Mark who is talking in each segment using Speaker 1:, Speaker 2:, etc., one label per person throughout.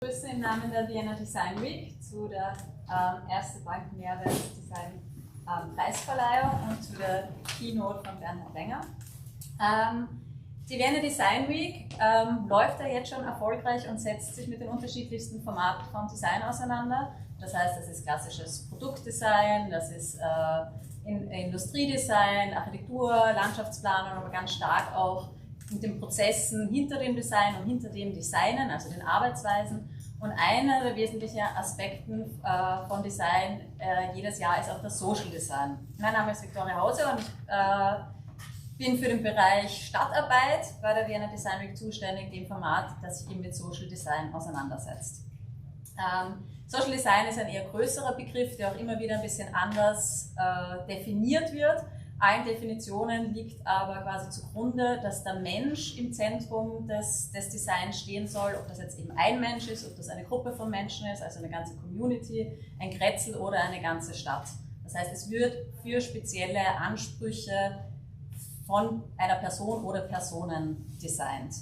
Speaker 1: Grüße im Namen der Vienna Design Week zu der ersten Bank Mehrwert Design Preisverleihung und zu der Keynote von Bernhard Lenger. Die Vienna Design Week läuft ja jetzt schon erfolgreich und setzt sich mit den unterschiedlichsten Formaten vom Design auseinander. Das heißt, das ist klassisches Produktdesign, das ist Industriedesign, Architektur, Landschaftsplanung, aber ganz stark auch mit den Prozessen hinter dem Design und hinter dem Designen, also den Arbeitsweisen. Und einer der wesentlichen Aspekten von Design jedes Jahr ist auch das Social Design. Mein Name ist Viktoria Hause und ich bin für den Bereich Stadtarbeit bei der Vienna Design Week zuständig, dem Format, das sich eben mit Social Design auseinandersetzt. Social Design ist ein eher größerer Begriff, der auch immer wieder ein bisschen anders definiert wird. Allen Definitionen liegt aber quasi zugrunde, dass der Mensch im Zentrum des Designs stehen soll, ob das jetzt eben ein Mensch ist, ob das eine Gruppe von Menschen ist, also eine ganze Community, ein Kretzel oder eine ganze Stadt. Das heißt, es wird für spezielle Ansprüche von einer Person oder Personen designt.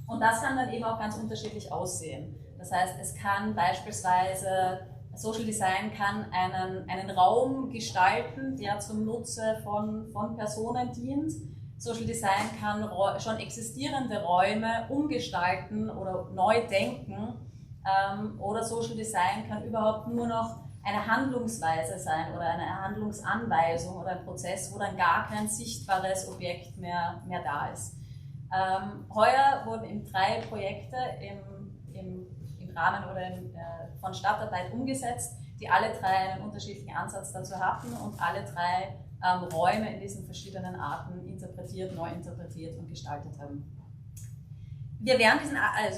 Speaker 1: Und das kann dann eben auch ganz unterschiedlich aussehen. Das heißt, es kann beispielsweise Social Design kann einen Raum gestalten, der zum Nutze von Personen dient. Social Design kann schon existierende Räume umgestalten oder neu denken. Oder Social Design kann überhaupt nur noch eine Handlungsweise sein oder eine Handlungsanweisung oder ein Prozess, wo dann gar kein sichtbares Objekt mehr da ist. Heuer wurden eben 3 Projekte im Rahmen oder von Stadtarbeit umgesetzt, die alle 3 einen unterschiedlichen Ansatz dazu hatten und alle 3 Räume in diesen verschiedenen Arten interpretiert, neu interpretiert und gestaltet haben. Wir werden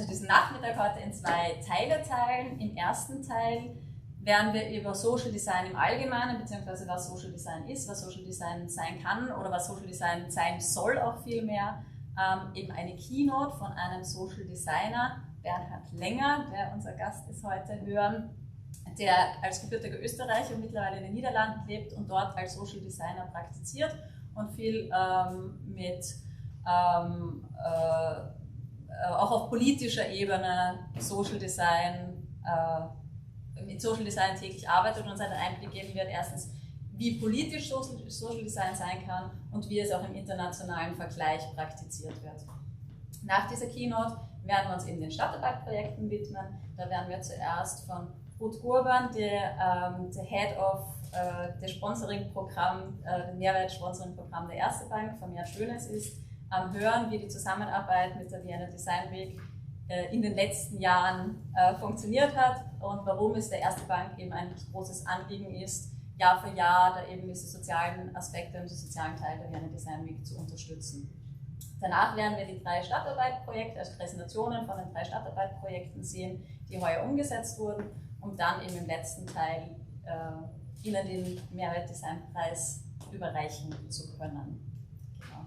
Speaker 1: diesen Nachmittag heute in 2 Teile teilen. Im ersten Teil werden wir über Social Design im Allgemeinen, beziehungsweise was Social Design ist, was Social Design sein kann oder was Social Design sein soll auch vielmehr, eben eine Keynote von einem Social Designer, Bernhard Lenger, der unser Gast ist heute, hören, der als gebürtiger Österreicher mittlerweile in den Niederlanden lebt und dort als Social Designer praktiziert und viel auch auf politischer Ebene mit Social Design täglich arbeitet und uns einen Einblick geben wird, erstens, wie politisch Social Design sein kann und wie es auch im internationalen Vergleich praktiziert wird. Nach dieser Keynote werden wir uns eben den Stadtarbeitprojekten widmen. Da werden wir zuerst von Ruth Gurban, der Head of der Sponsoring-Programm, dem Mehrwert-Sponsoring-Programm der Erste Bank, vermehrt Schönes ist, hören, wie die Zusammenarbeit mit der Vienna Design Week in den letzten Jahren funktioniert hat und warum es der Erste Bank eben ein großes Anliegen ist, Jahr für Jahr da eben diese sozialen Aspekte und den sozialen Teil der Vienna Design Week zu unterstützen. Danach werden wir die 3 Stadtarbeitprojekte, also Präsentationen von den 3 Stadtarbeitprojekten sehen, die heuer umgesetzt wurden, um dann eben im letzten Teil Ihnen den Mehrwertdesignpreis überreichen zu können. Genau.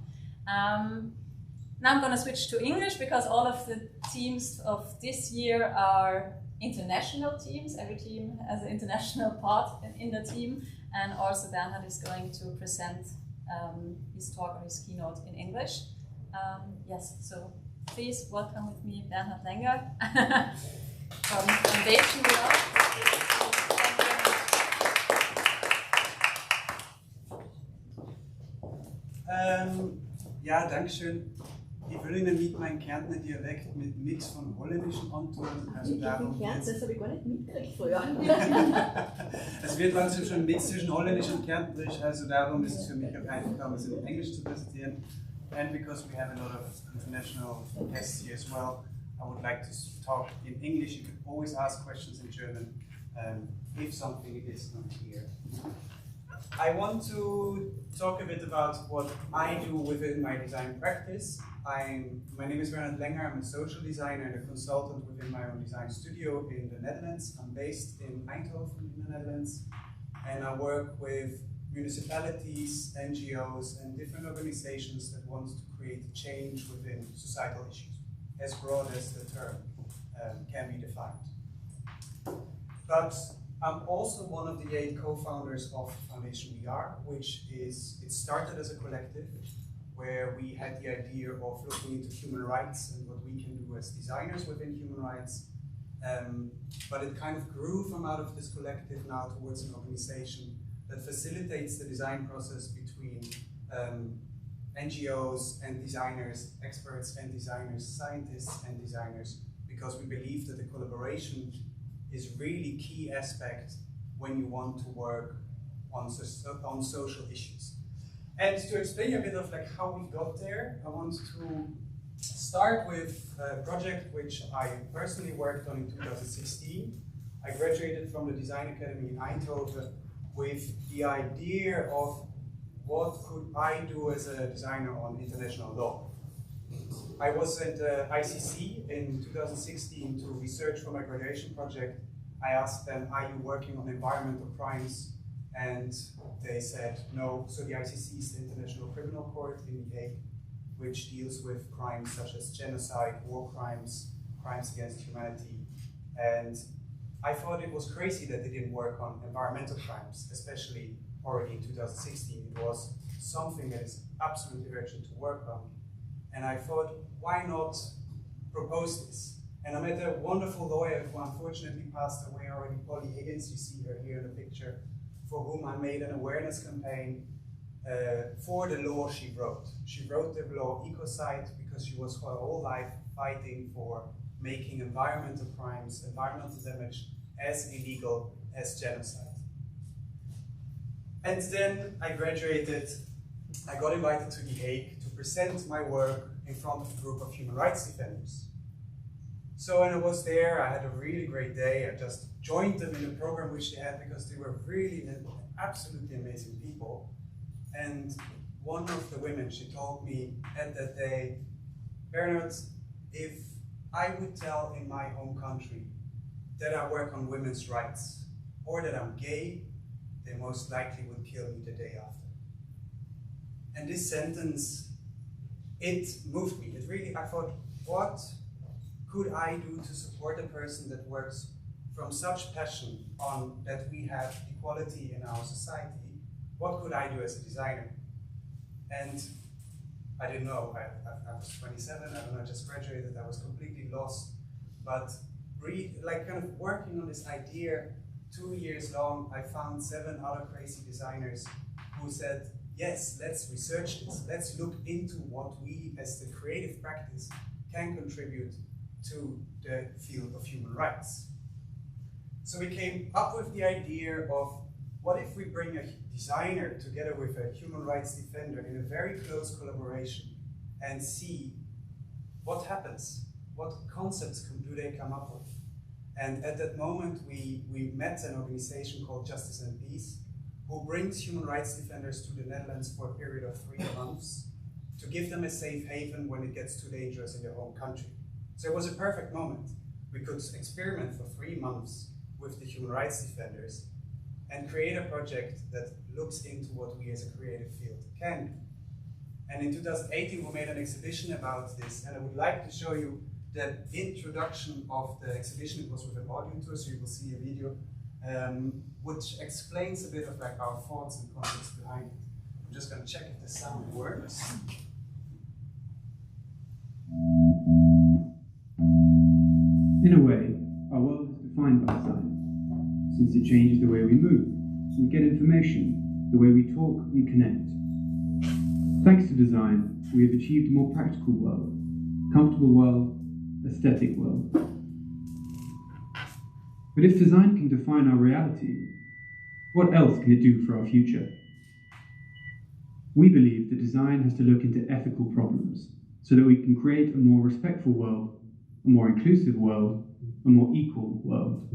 Speaker 1: Now I'm going to switch to English because all of the teams of this year are international teams. Every team has an international part in the team, and also Bernhard is going to present his talk or his keynote in English. Yes, so please welcome with me Bernhard Lenger from Foundation.
Speaker 2: Ja, danke schön. Ich will Ihnen mit meinem Kärntner Dialekt mit Mix von Holländisch antun. Also darum
Speaker 3: das habe ich gar nicht mitgekriegt früher.
Speaker 2: Es wird langsam schon ein Mix zwischen Holländisch und Kärntnerisch, also darum ist es für mich auch einfacher, es in Englisch zu präsentieren. And because we have a lot of international guests here as well, I would like to talk in English. You can always ask questions in German if something is not clear. I want to talk a bit about what I do within my design practice. My name is Bernhard Lenger. I'm a social designer and a consultant within my own design studio in the Netherlands. I'm based in Eindhoven in the Netherlands, and I work with municipalities, NGOs, and different organizations that want to create change within societal issues, as broad as the term can be defined. But I'm also one of the 8 co-founders of Foundation We Are, which it started as a collective, where we had the idea of looking into human rights and what we can do as designers within human rights. But it kind of grew from out of this collective now towards an organization that facilitates the design process between NGOs and designers, experts and designers, scientists and designers, because we believe that the collaboration is really key aspect when you want to work on social issues. And to explain a bit of like how we got there, I want to start with a project which I personally worked on in 2016. I graduated from the Design Academy in Eindhoven with the idea of what could I do as a designer on international law. I was at ICC in 2016 to research for my graduation project. I asked them, are you working on environmental crimes? And they said no. So the ICC is the International Criminal Court in The Hague, which deals with crimes such as genocide, war crimes, crimes against humanity. And I thought it was crazy that they didn't work on environmental crimes, especially already in 2016. It was something that is absolutely urgent to work on. And I thought, why not propose this? And I met a wonderful lawyer who unfortunately passed away already, Polly Higgins, you see her here in the picture, for whom I made an awareness campaign for the law she wrote. She wrote the law Ecocide because she was for her whole life fighting for making environmental crimes, environmental damage as illegal as genocide. And then I graduated, I got invited to The Hague to present my work in front of a group of human rights defenders. So when I was there, I had a really great day. I just joined them in the program which they had because they were really absolutely amazing people. And one of the women, she told me at that day, Bernhard, if I would tell in my home country that I work on women's rights or that I'm gay, they most likely would kill me the day after. And this sentence, it moved me. It really, I thought, what could I do to support a person that works from such passion on that we have equality in our society? What could I do as a designer? And I didn't know. I was 27, I don't know, I just graduated, I was completely lost. But like kind of working on this idea 2 years long, I found 7 other crazy designers who said, yes, let's research this. Let's look into what we as the creative practice can contribute to the field of human rights. So we came up with the idea of what if we bring a designer together with a human rights defender in a very close collaboration and see what happens, what concepts do they come up with. And at that moment we met an organization called Justice and Peace who brings human rights defenders to the Netherlands for a period of 3 months to give them a safe haven when it gets too dangerous in their home country. So it was a perfect moment. We could experiment for 3 months with the human rights defenders and create a project that looks into what we as a creative field can do. And in 2018 we made an exhibition about this, and I would like to show you the introduction of the exhibition. It was with an audio tour, so you will see a video which explains a bit of like our thoughts and concepts behind it. I'm just going to check if the sound works.
Speaker 4: In a way, our world is defined by design, since it changes the way we move, we get information, the way we talk and connect. Thanks to design, we have achieved a more practical world, comfortable world, aesthetic world. But if design can define our reality, what else can it do for our future? We believe that design has to look into ethical problems so that we can create a more respectful world, a more inclusive world, a more equal world.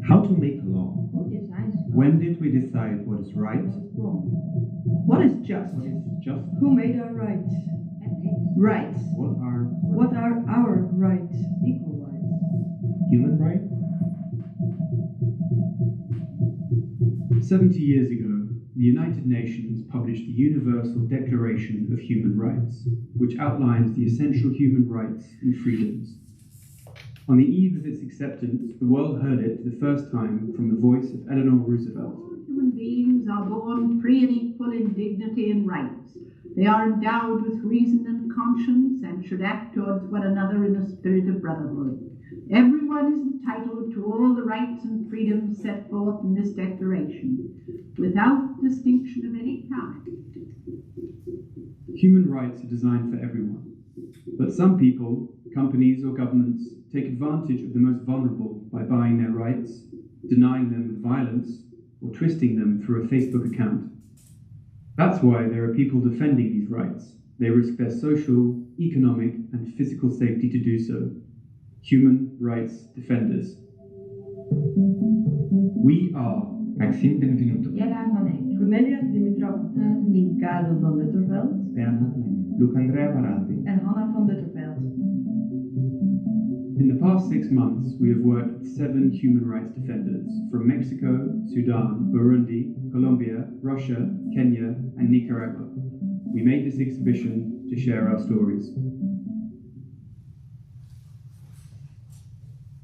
Speaker 5: How to make a law? When did we decide what is right?
Speaker 3: What is just?
Speaker 5: What is just?
Speaker 3: Who made our rights? Rights. What are our rights?
Speaker 5: Equal rights. Human rights?
Speaker 4: 70 years ago, the United Nations published the Universal Declaration of Human Rights, which outlines the essential human rights and freedoms. On the eve of its acceptance, the world heard it for the first time from the voice of Eleanor Roosevelt,
Speaker 3: human beings are born free and equal in dignity and rights. They are endowed with reason and conscience and should act towards one another in a spirit of brotherhood. Everyone is entitled to all the rights and freedoms set forth in this declaration, without distinction of any kind.
Speaker 4: Human rights are designed for everyone, but some people, companies or governments take advantage of the most vulnerable by buying their rights, denying them with violence, or twisting them through a Facebook account. That's why there are people defending these rights. They risk their social, economic, and physical safety to do so. Human rights defenders. We are
Speaker 5: Maxime Benvenuto,
Speaker 6: Jella van Eyck,
Speaker 7: Cornelia Dimitrov,
Speaker 6: Ricardo van Lutterveld,
Speaker 5: Bernhard Lenger, Luc Andrea Barati,
Speaker 7: en Hanna van Lutterveld.
Speaker 4: In the past 6 months, we have worked with 7 human rights defenders from Mexico, Sudan, Burundi, Colombia, Russia, Kenya, and Nicaragua. We made this exhibition to share our stories.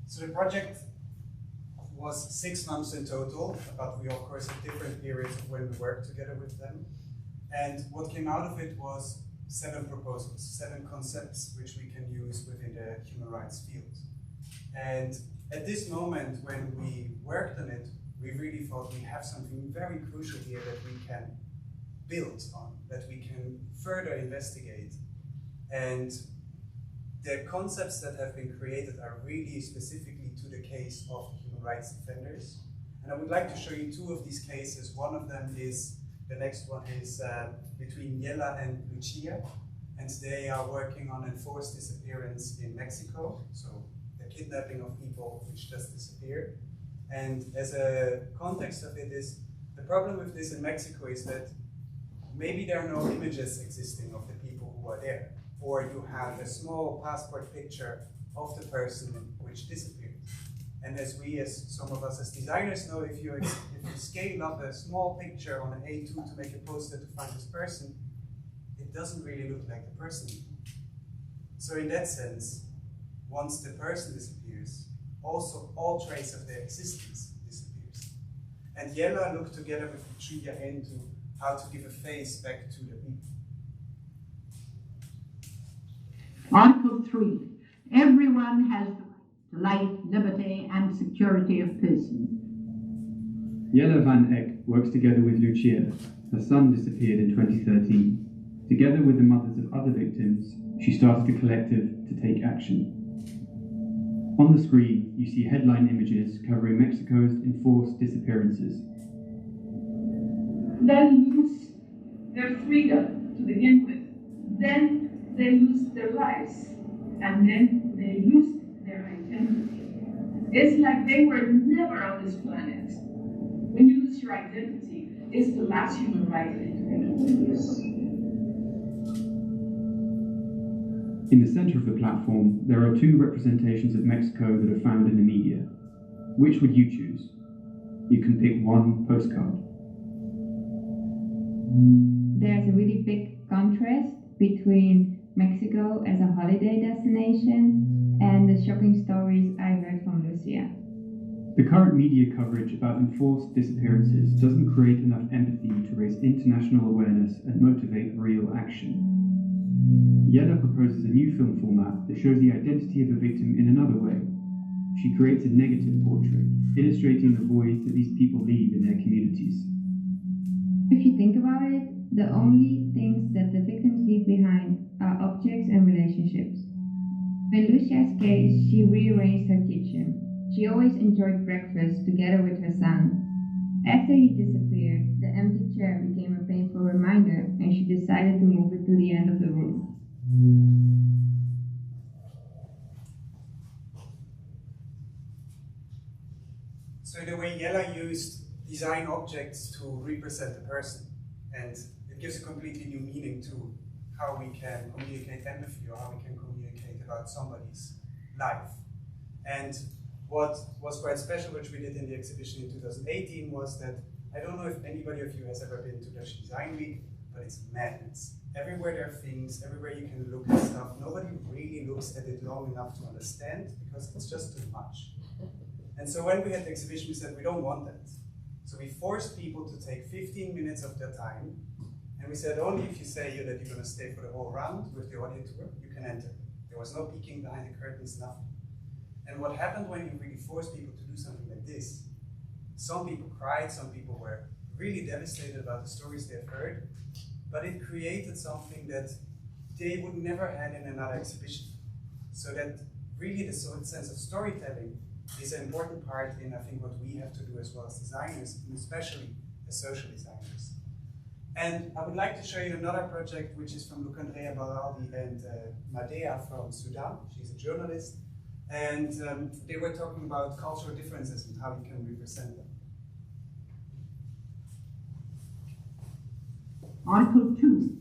Speaker 2: So the project was 6 months in total, but we of course had different periods of when we worked together with them. And what came out of it was 7 proposals, 7 concepts which we can use within the human rights field. And at this moment when we worked on it, we really thought we have something very crucial here that we can build on, that we can further investigate. And the concepts that have been created are really specifically to the case of human rights defenders. And I would like to show you 2 of these cases. One of them is, the next one is between Jella and Lucia, and they are working on enforced disappearance in Mexico, so the kidnapping of people which just disappeared. And as a context of it is, the problem with this in Mexico is that maybe there are no images existing of the people who are there, or you have a small passport picture of the person which disappeared. And as some of us as designers know, if you scale up a small picture on an A2 to make a poster to find this person, it doesn't really look like the person. So in that sense, once the person disappears, also all trace of their existence disappears. And Jella looked together with Lucia into how to give a face back to the people.
Speaker 3: Article 3. Everyone has the right to life, liberty, and security of person.
Speaker 4: Jella van Eyck works together with Lucia. Her son disappeared in 2013. Together with the mothers of other victims, she started a collective to take action. On the screen, you see headline images covering Mexico's enforced disappearances.
Speaker 8: Then lose their freedom to begin with. Then they lose their lives. And then they lose their identity. It's like they were never on this planet. When you lose your identity, it's the last human right that you can lose.
Speaker 4: In the center of the platform, there are 2 representations of Mexico that are found in the media. Which would you choose? You can pick one postcard.
Speaker 6: There's a really big contrast between Mexico as a holiday destination and the shocking stories I read from Lucia.
Speaker 4: The current media coverage about enforced disappearances doesn't create enough empathy to raise international awareness and motivate real action. Jella proposes a new film format that shows the identity of a victim in another way. She creates a negative portrait, illustrating the voids that these people leave in their communities.
Speaker 6: If you think about it, the only things that the victims leave behind are objects and relationships. In Lucia's case, she rearranged her kitchen. She always enjoyed breakfast together with her son. After he disappeared, the empty chair became a painful reminder, and she decided to move it to the end of the room.
Speaker 2: So in a way, Jella used design objects to represent the person, and it gives a completely new meaning to how we can communicate empathy or how we can communicate about somebody's life. And what was quite special, which we did in the exhibition in 2018, was that I don't know if anybody of you has ever been to Dutch Design Week, but it's madness. Everywhere there are things, everywhere you can look at stuff. Nobody really looks at it long enough to understand because it's just too much. And so when we had the exhibition, we said we don't want that. So we forced people to take 15 minutes of their time, and we said only if you say that you're going to stay for the whole round with the audio tour, you can enter. There was no peeking behind the curtains, nothing. And what happened when you really force people to do something like this? Some people cried, some people were really devastated about the stories they've heard, but it created something that they would never have in another exhibition. So that really the sense of storytelling is an important part in, I think, what we have to do as well as designers, and especially as social designers. And I would like to show you another project which is from Andrea Baraldi and Madea from Sudan. She's a journalist. And they were talking about cultural differences and how you can represent them.
Speaker 3: Article 2.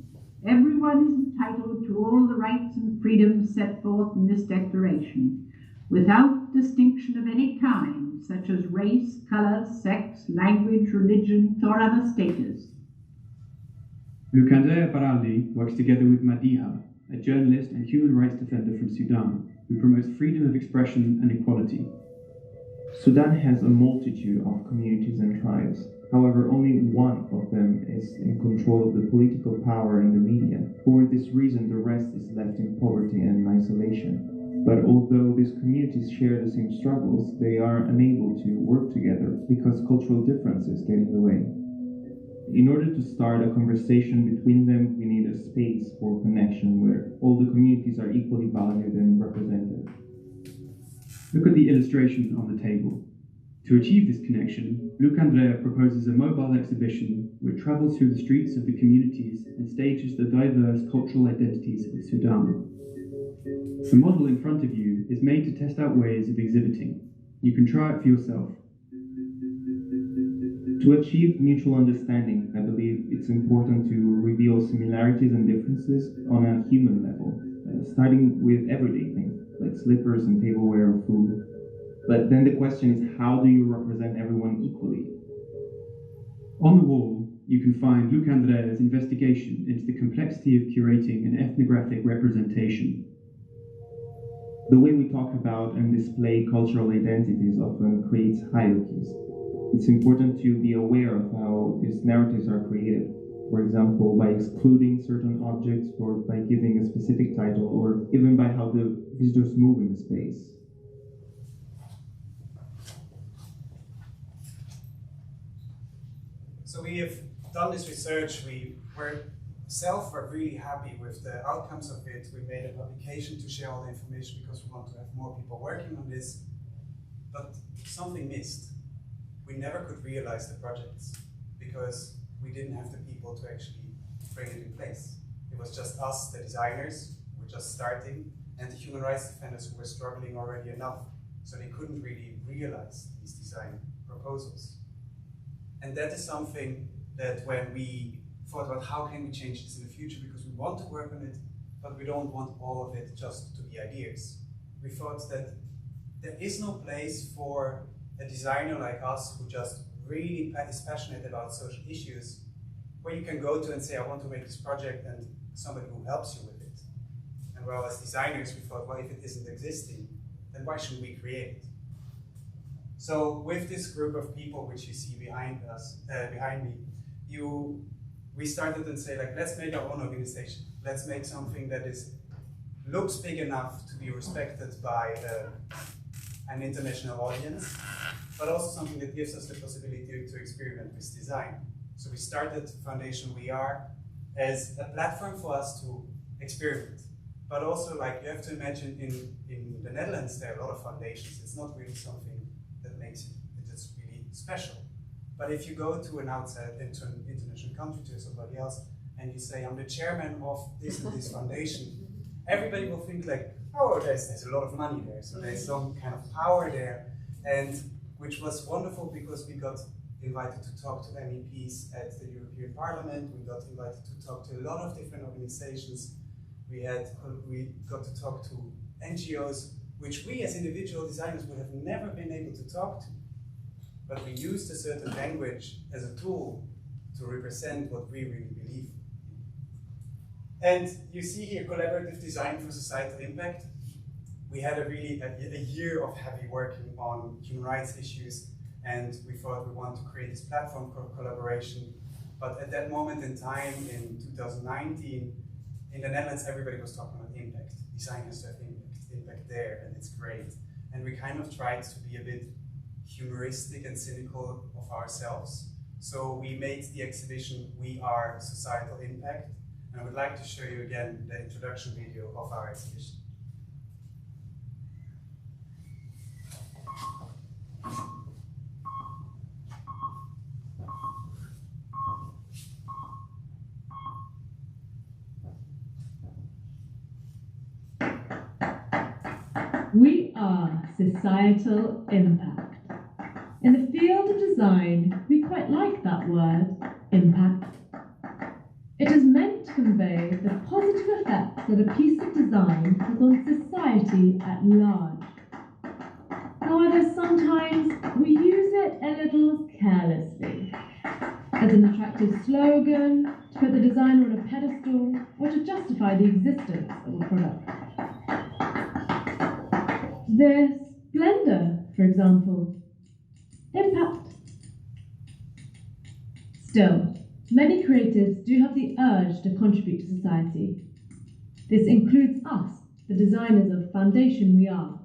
Speaker 3: Everyone is entitled to all the rights and freedoms set forth in this declaration, without distinction of any kind, such as race, color, sex, language, religion, or other status.
Speaker 4: Andrea Baraldi works together with Madiha, a journalist and human rights defender from Sudan, who promotes freedom of expression and equality.
Speaker 9: Sudan has a multitude of communities and tribes. However, only one of them is in control of the political power and the media. For this reason, the rest is left in poverty and isolation. But although these communities share the same struggles, they are unable to work together because cultural differences get in the way. In order to start a conversation between them, we need a space for connection where all the communities are equally valued and represented.
Speaker 4: Look at the illustration on the table. To achieve this connection, Andrea proposes a mobile exhibition which travels through the streets of the communities and stages the diverse cultural identities of Sudan. The model in front of you is made to test out ways of exhibiting. You can try it for yourself.
Speaker 9: To achieve mutual understanding, I believe it's important to reveal similarities and differences on a human level, starting with everyday things, like slippers and tableware or food. But then the question is, how do you represent everyone equally?
Speaker 4: On the wall, you can find Andrea's investigation into the complexity of curating an ethnographic representation.
Speaker 9: The way we talk about and display cultural identities often creates hierarchies. It's important to be aware of how these narratives are created. For example, by excluding certain objects or by giving a specific title, or even by how the visitors move in the space.
Speaker 2: So we have done this research. We were really happy with the outcomes of it. We made a publication to share all the information because we want to have more people working on this. But something missed. We never could realize the projects because we didn't have the people to actually bring it in place. It was just us, the designers, who were just starting, and the human rights defenders who were struggling already enough, so they couldn't really realize these design proposals. And that is something that when we thought about how can we change this in the future, because we want to work on it, but we don't want all of it just to be ideas. We thought that there is no place for a designer like us who just really is passionate about social issues, where you can go to and say, I want to make this project, and somebody who helps you with it. And well, as designers, we thought, well, if it isn't existing, then why should we create it? So with this group of people, which you see behind us, behind me, we started and say, like, let's make our own organization. Let's make something that looks big enough to be respected by an international audience, but also something that gives us the possibility to experiment with design. So we started Foundation We Are as a platform for us to experiment. But also, like, you have to imagine in the Netherlands, there are a lot of foundations. It's not really something that makes it's really special. But if you go to an international country, to somebody else, and you say, I'm the chairman of this and this foundation, everybody will think like, oh, there's a lot of money there, so there's some kind of power there, and which was wonderful because we got invited to talk to MEPs at the European Parliament, we got invited to talk to a lot of different organizations, we got to talk to NGOs, which we as individual designers would have never been able to talk to. But we used a certain language as a tool to represent what we really believe. And you see here collaborative design for societal impact. We had a year of heavy working on human rights issues, and we thought we want to create this platform for collaboration. But at that moment in time, in 2019, in the Netherlands, everybody was talking about impact. Design has to have impact there, and it's great. And we kind of tried to be a bit humoristic and cynical of ourselves. So we made the exhibition, We Are Societal Impact. And I would like to show you again the introduction video of our exhibition.
Speaker 10: We are societal impact. In the field of design, we quite like that word, impact. It is meant to convey the positive effects that a piece of design has on society at large. However, sometimes we use it a little carelessly, as an attractive slogan, to put the designer on a pedestal, or to justify the existence of a product. The splendor, for example, impact. Still, many creatives do have the urge to contribute to society. This includes us, the designers of Foundation We Are.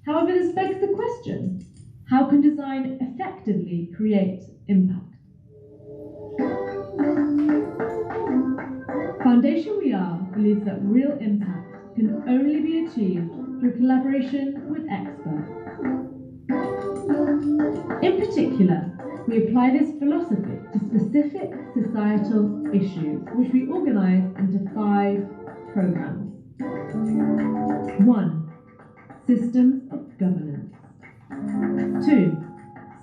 Speaker 10: However, this begs the question, how can design effectively create impact? Foundation We Are believes that real impact can only be achieved through collaboration with experts. In particular, we apply this philosophy to specific societal issues, which we organise into 5 programmes. 1. Systems of governance. 2.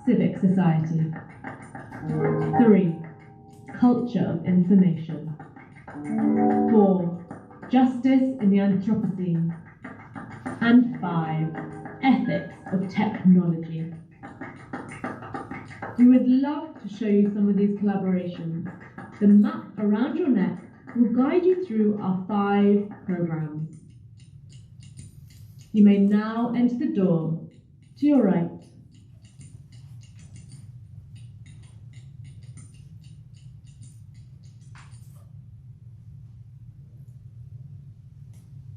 Speaker 10: Civic society. 3. Culture of information. 4. Justice in the Anthropocene. And 5. Ethics of technology. We would love to show you some of these collaborations. The map around your neck will guide you through our 5 programmes. You may now enter the door to your right.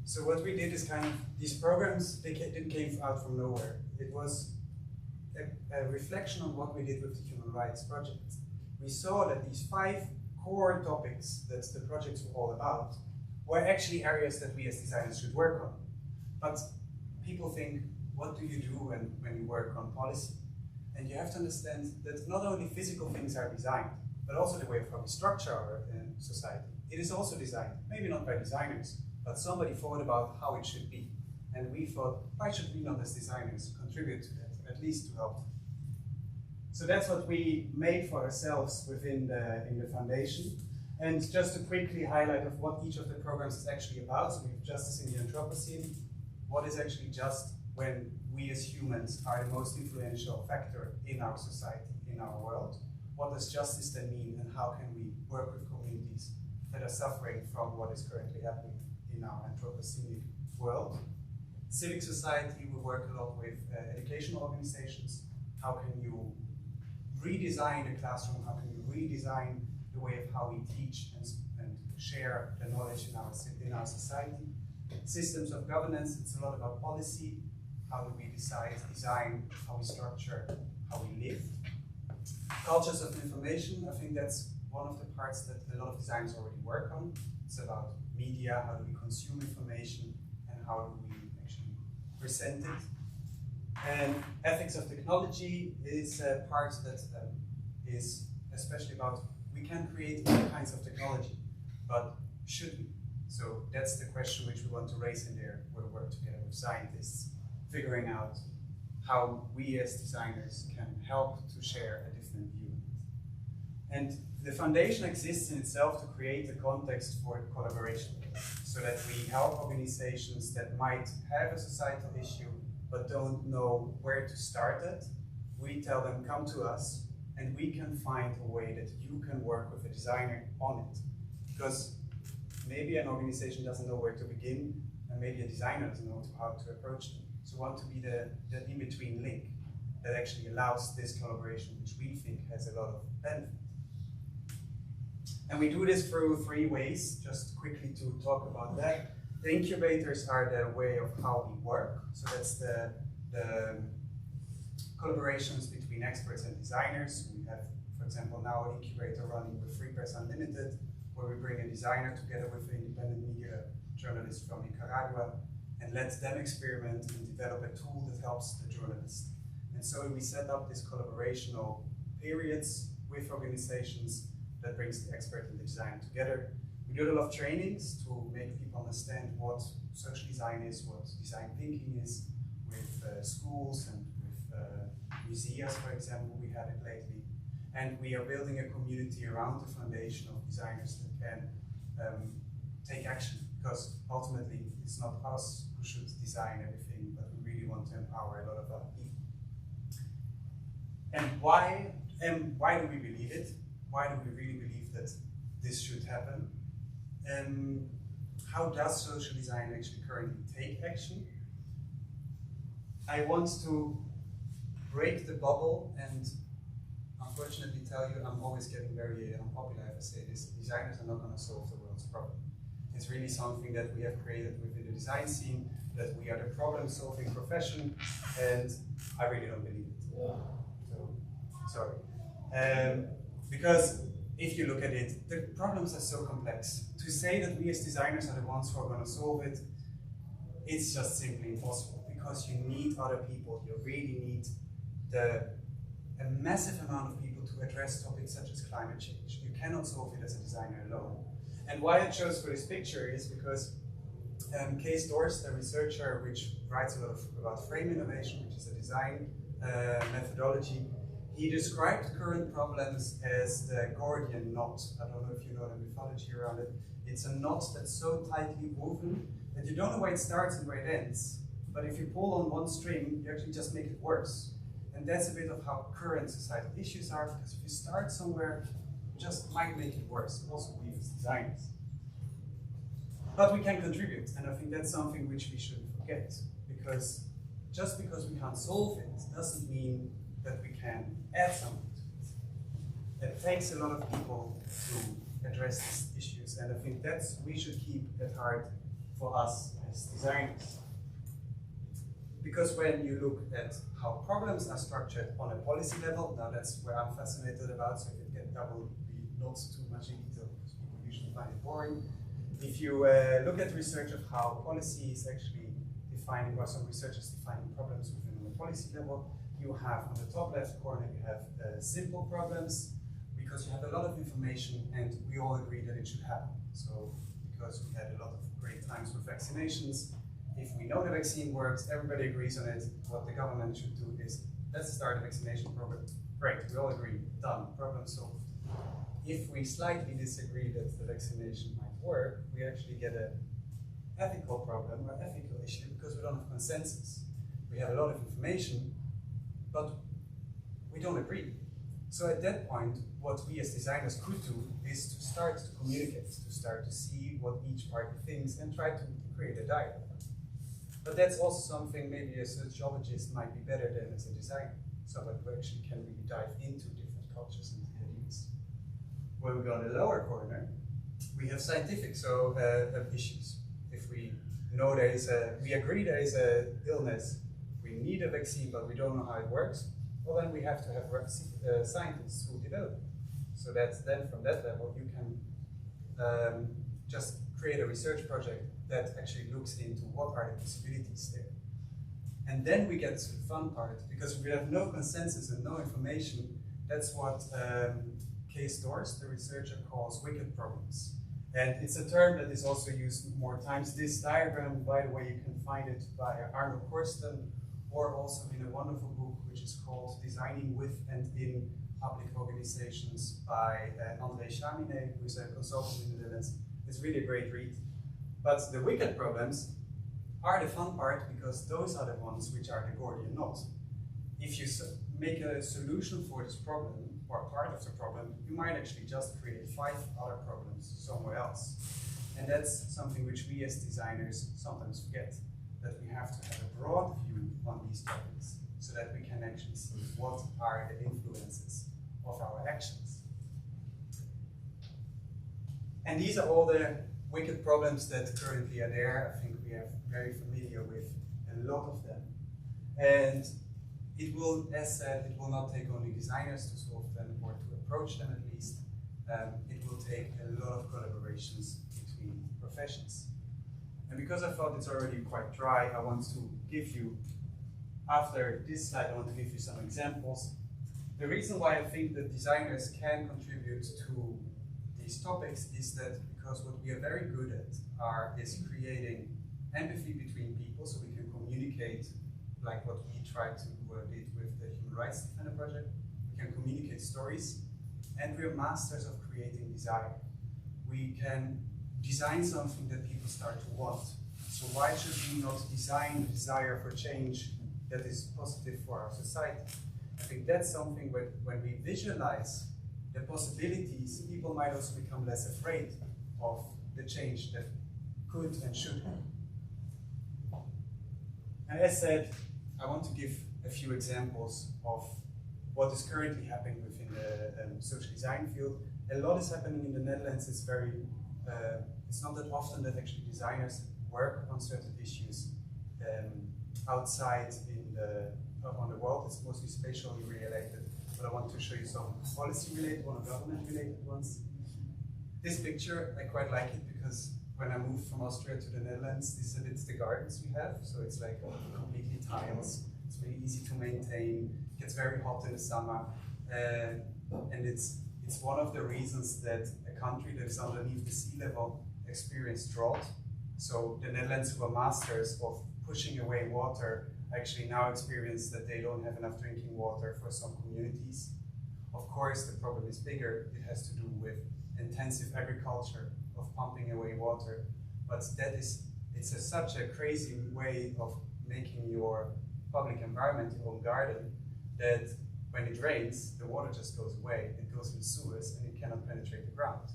Speaker 2: So what we did is kind of, these programs, they didn't came out from nowhere. It was a reflection on what we did with the Human Rights Project. We saw that these 5 core topics that the projects were all about were actually areas that we as designers should work on. But people think, what do you do when you work on policy? And you have to understand that not only physical things are designed, but also the way of how we structure our society. It is also designed, maybe not by designers, but somebody thought about how it should be. And we thought, why should we not as designers contribute to that, at least to help? So that's what we made for ourselves within the foundation. And just to quickly highlight of what each of the programs is actually about. So we have Justice in the Anthropocene. What is actually just when we as humans are the most influential factor in our society, in our world? What does justice then mean, and how can we work with communities that are suffering from what is currently happening in our Anthropocenic world? Civic society, we work a lot with educational organizations. How can you redesign the classroom? How can you redesign the way of how we teach and share the knowledge in our society? Systems of governance, it's a lot about policy. How do we design how we structure, how we live? Cultures of information, I think that's one of the parts that a lot of designers already work on. It's about media, how do we consume information, and how do we actually present it. And ethics of technology is a part that is especially about, we can create all kinds of technology, but should we? So that's the question which we want to raise in there. We'll work together with scientists, figuring out how we as designers can help to share a different view. And the foundation exists in itself to create a context for collaboration, so that we help organizations that might have a societal issue but don't know where to start it. We tell them, come to us, and we can find a way that you can work with a designer on it. Because maybe an organization doesn't know where to begin, and maybe a designer doesn't know how to approach them. So we want to be the in-between link. that actually allows this collaboration, which we think has a lot of benefit. And we do this through 3 ways, just quickly to talk about that. The incubators are the way of how we work. So that's the collaborations between experts and designers. We have, for example, now an incubator running with Free Press Unlimited, where we bring a designer together with an independent media journalist from Nicaragua and let them experiment and develop a tool that helps the journalist. And so we set up these collaborational periods with organizations that brings the expert and the designer together. We do a lot of trainings to make people understand what social design is, what design thinking is, with schools and with museums, for example. We had it lately. And we are building a community around the foundation of designers that can take action, because ultimately it's not us who should design everything, but we really want to empower a lot of other people. And why do we believe it? Why do we really believe that this should happen? How does social design actually currently take action? I want to break the bubble and unfortunately tell you I'm always getting very unpopular if I say this. Designers are not going to solve the world's problem. It's really something that we have created within the design scene, that we are the problem-solving profession, and I really don't believe it. So, sorry. Because if you look at it, the problems are so complex. To say that we as designers are the ones who are going to solve it, it's just simply impossible, because you need other people. You really need a massive amount of people to address topics such as climate change. You cannot solve it as a designer alone. And why I chose for this picture is because Kees Dorst, a researcher which writes a lot about frame innovation, which is a design methodology, he described current problems as the Gordian knot. I don't know if you know the mythology around it. It's a knot that's so tightly woven that you don't know where it starts and where it ends. But if you pull on one string, you actually just make it worse. And that's a bit of how current societal issues are, because if you start somewhere, you just might make it worse. Also, we as designers. But we can contribute, and I think that's something which we shouldn't forget, because just because we can't solve it doesn't mean that we can add something to it. It takes a lot of people to address these issues, and I think that's we should keep at heart for us as designers. Because when you look at how problems are structured on a policy level, now that's where I'm fascinated about, so I will be not too much in detail because people usually find it boring. If you look at research of how policy is actually defining, or some researchers defining problems within the policy level, you have on the top left corner, you have simple problems, because you have a lot of information and we all agree that it should happen. So, because we had a lot of great times with vaccinations, if we know the vaccine works, everybody agrees on it, what the government should do is, let's start a vaccination program. Great, we all agree, done, problem solved. If we slightly disagree that the vaccination might work, we actually get an ethical problem or ethical issue because we don't have consensus. We have a lot of information, but we don't agree. So at that point, what we as designers could do is to start to communicate, to start to see what each party thinks and try to create a dialogue. But that's also something maybe a sociologist might be better than as a designer, someone who actually can really dive into different cultures and ideas. When we go on the lower corner, we have scientific issues. If we know we agree there is an illness, we need a vaccine, but we don't know how it works, well then we have to have scientists who develop it. So that's then from that level you can just create a research project that actually looks into what are the possibilities there. And then we get to the fun part, because we have no consensus and no information. That's what Kees Dorst, the researcher, calls wicked problems. And it's a term that is also used more times. This diagram, by the way, you can find it by Arno Korsten, or also in a wonderful book which is called Designing with and in Public Organizations by André Chaminet, who is a consultant in the Netherlands. It's really a great read. But the wicked problems are the fun part, because those are the ones which are the Gordian knot. If you make a solution for this problem, or part of the problem, you might actually just create 5 other problems somewhere else. And that's something which we as designers sometimes forget, that we have to have a broad view on these topics so that we can actually see what are the influences of our actions. And these are all the wicked problems that currently are there. I think we are very familiar with a lot of them. And it will, as said, it will not take only designers to solve them or to approach them at least. It will take a lot of collaborations between professions. And because I thought it's already quite dry, I want to give you, after this slide, I want to give you some examples. The reason why I think that designers can contribute to these topics is that because what we are very good at is creating empathy between people, so we can communicate like what we try to did with the Human Rights Defender project. We can communicate stories, and we are masters of creating desire. We can design something that people start to want. So why should we not design the desire for change that is positive for our society? I think that's something when we visualize the possibilities, people might also become less afraid of the change that could and should happen. And as said, I want to give a few examples of what is currently happening within the social design field. A lot is happening in the Netherlands. It's very, it's not that often that actually designers work on certain issues outside on the world. It's mostly spatially related, but I want to show you some policy-related or government-related ones. This picture, I quite like it because when I moved from Austria to the Netherlands, this is a bit the gardens we have. So it's like completely tiles. It's really easy to maintain. It gets very hot in the summer, and it's one of the reasons that a country that is underneath the sea level experiences drought. So the Netherlands, who are masters of pushing away water, actually now experience that they don't have enough drinking water for some communities. Of course, the problem is bigger. It has to do with intensive agriculture of pumping away water, but it's such a crazy way of making your public environment, your own garden, that when it rains, the water just goes away. It goes in sewers and it cannot penetrate the ground.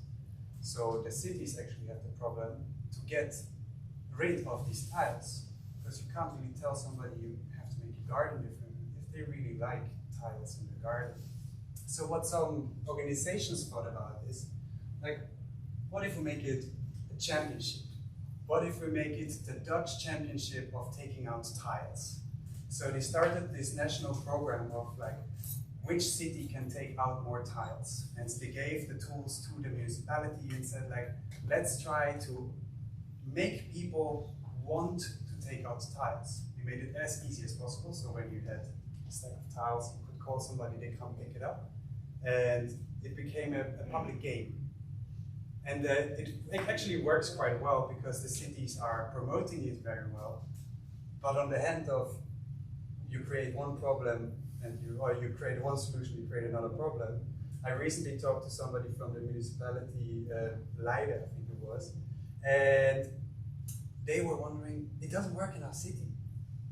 Speaker 2: So the cities actually have the problem to get rid of these tiles, because you can't really tell somebody you have to make your garden different if they really like tiles in the garden. So what some organizations thought about is, like, what if we make it a championship? What if we make it the Dutch championship of taking out tiles? So they started this national program of like, which city can take out more tiles? And they gave the tools to the municipality and said, like, let's try to make people want to take out tiles. We made it as easy as possible. So when you had a stack of tiles, you could call somebody, they come pick it up. And it became a public game. And it actually works quite well because the cities are promoting it very well. But on the hand of, you create one problem and you create one solution, you create another problem. I recently talked to somebody from the municipality, Leiden, I think it was, and they were wondering, it doesn't work in our city.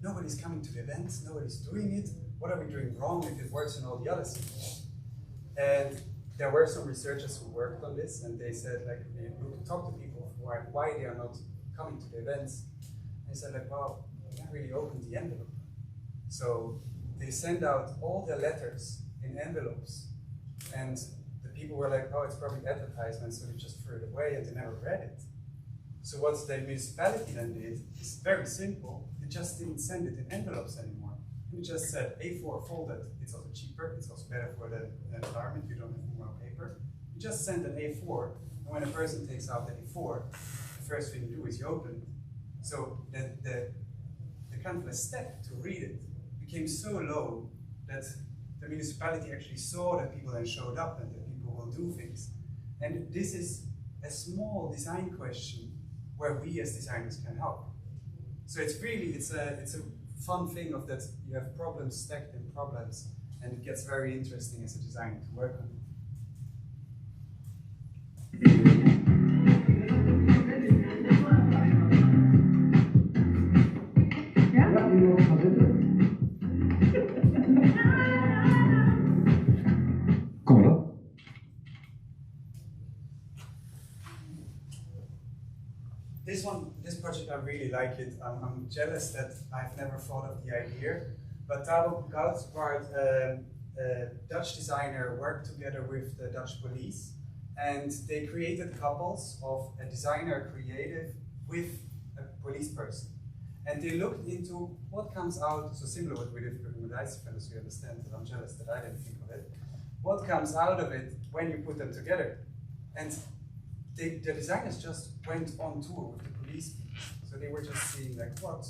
Speaker 2: Nobody's coming to the events, nobody's doing it. What are we doing wrong if it works in all the other cities? And there were some researchers who worked on this, and they said, like, they talked to people why they are not coming to the events. They said, like, well, we can't really open the envelope. So they send out all their letters in envelopes, and the people were like, oh, it's probably advertisement, so they just threw it away and they never read it. So what the municipality then did is very simple. They just didn't send it in envelopes anymore. They just said A4 folded. It's also cheaper, it's also better for the environment, you don't have more paper. You just send an A4, and when a person takes out the A4, the first thing you do is you open it. So the kind of a step to read it became so low that the municipality actually saw that people then showed up and that people will do things. And this is a small design question where we as designers can help. So it's really, it's a fun thing of that you have problems stacked in problems, and it gets very interesting as a designer to work on. This project, I really like it. I'm jealous that I've never thought of the idea, But TAUSCHEN, a Dutch designer, worked together with the Dutch police, and they created couples of a designer creative with a police person. And they looked into what comes out, so similar what we did with Preisverleihung, so you understand that I'm jealous that I didn't think of it. What comes out of it when you put them together? And the designers just went on tour with the police people. So they were just seeing like what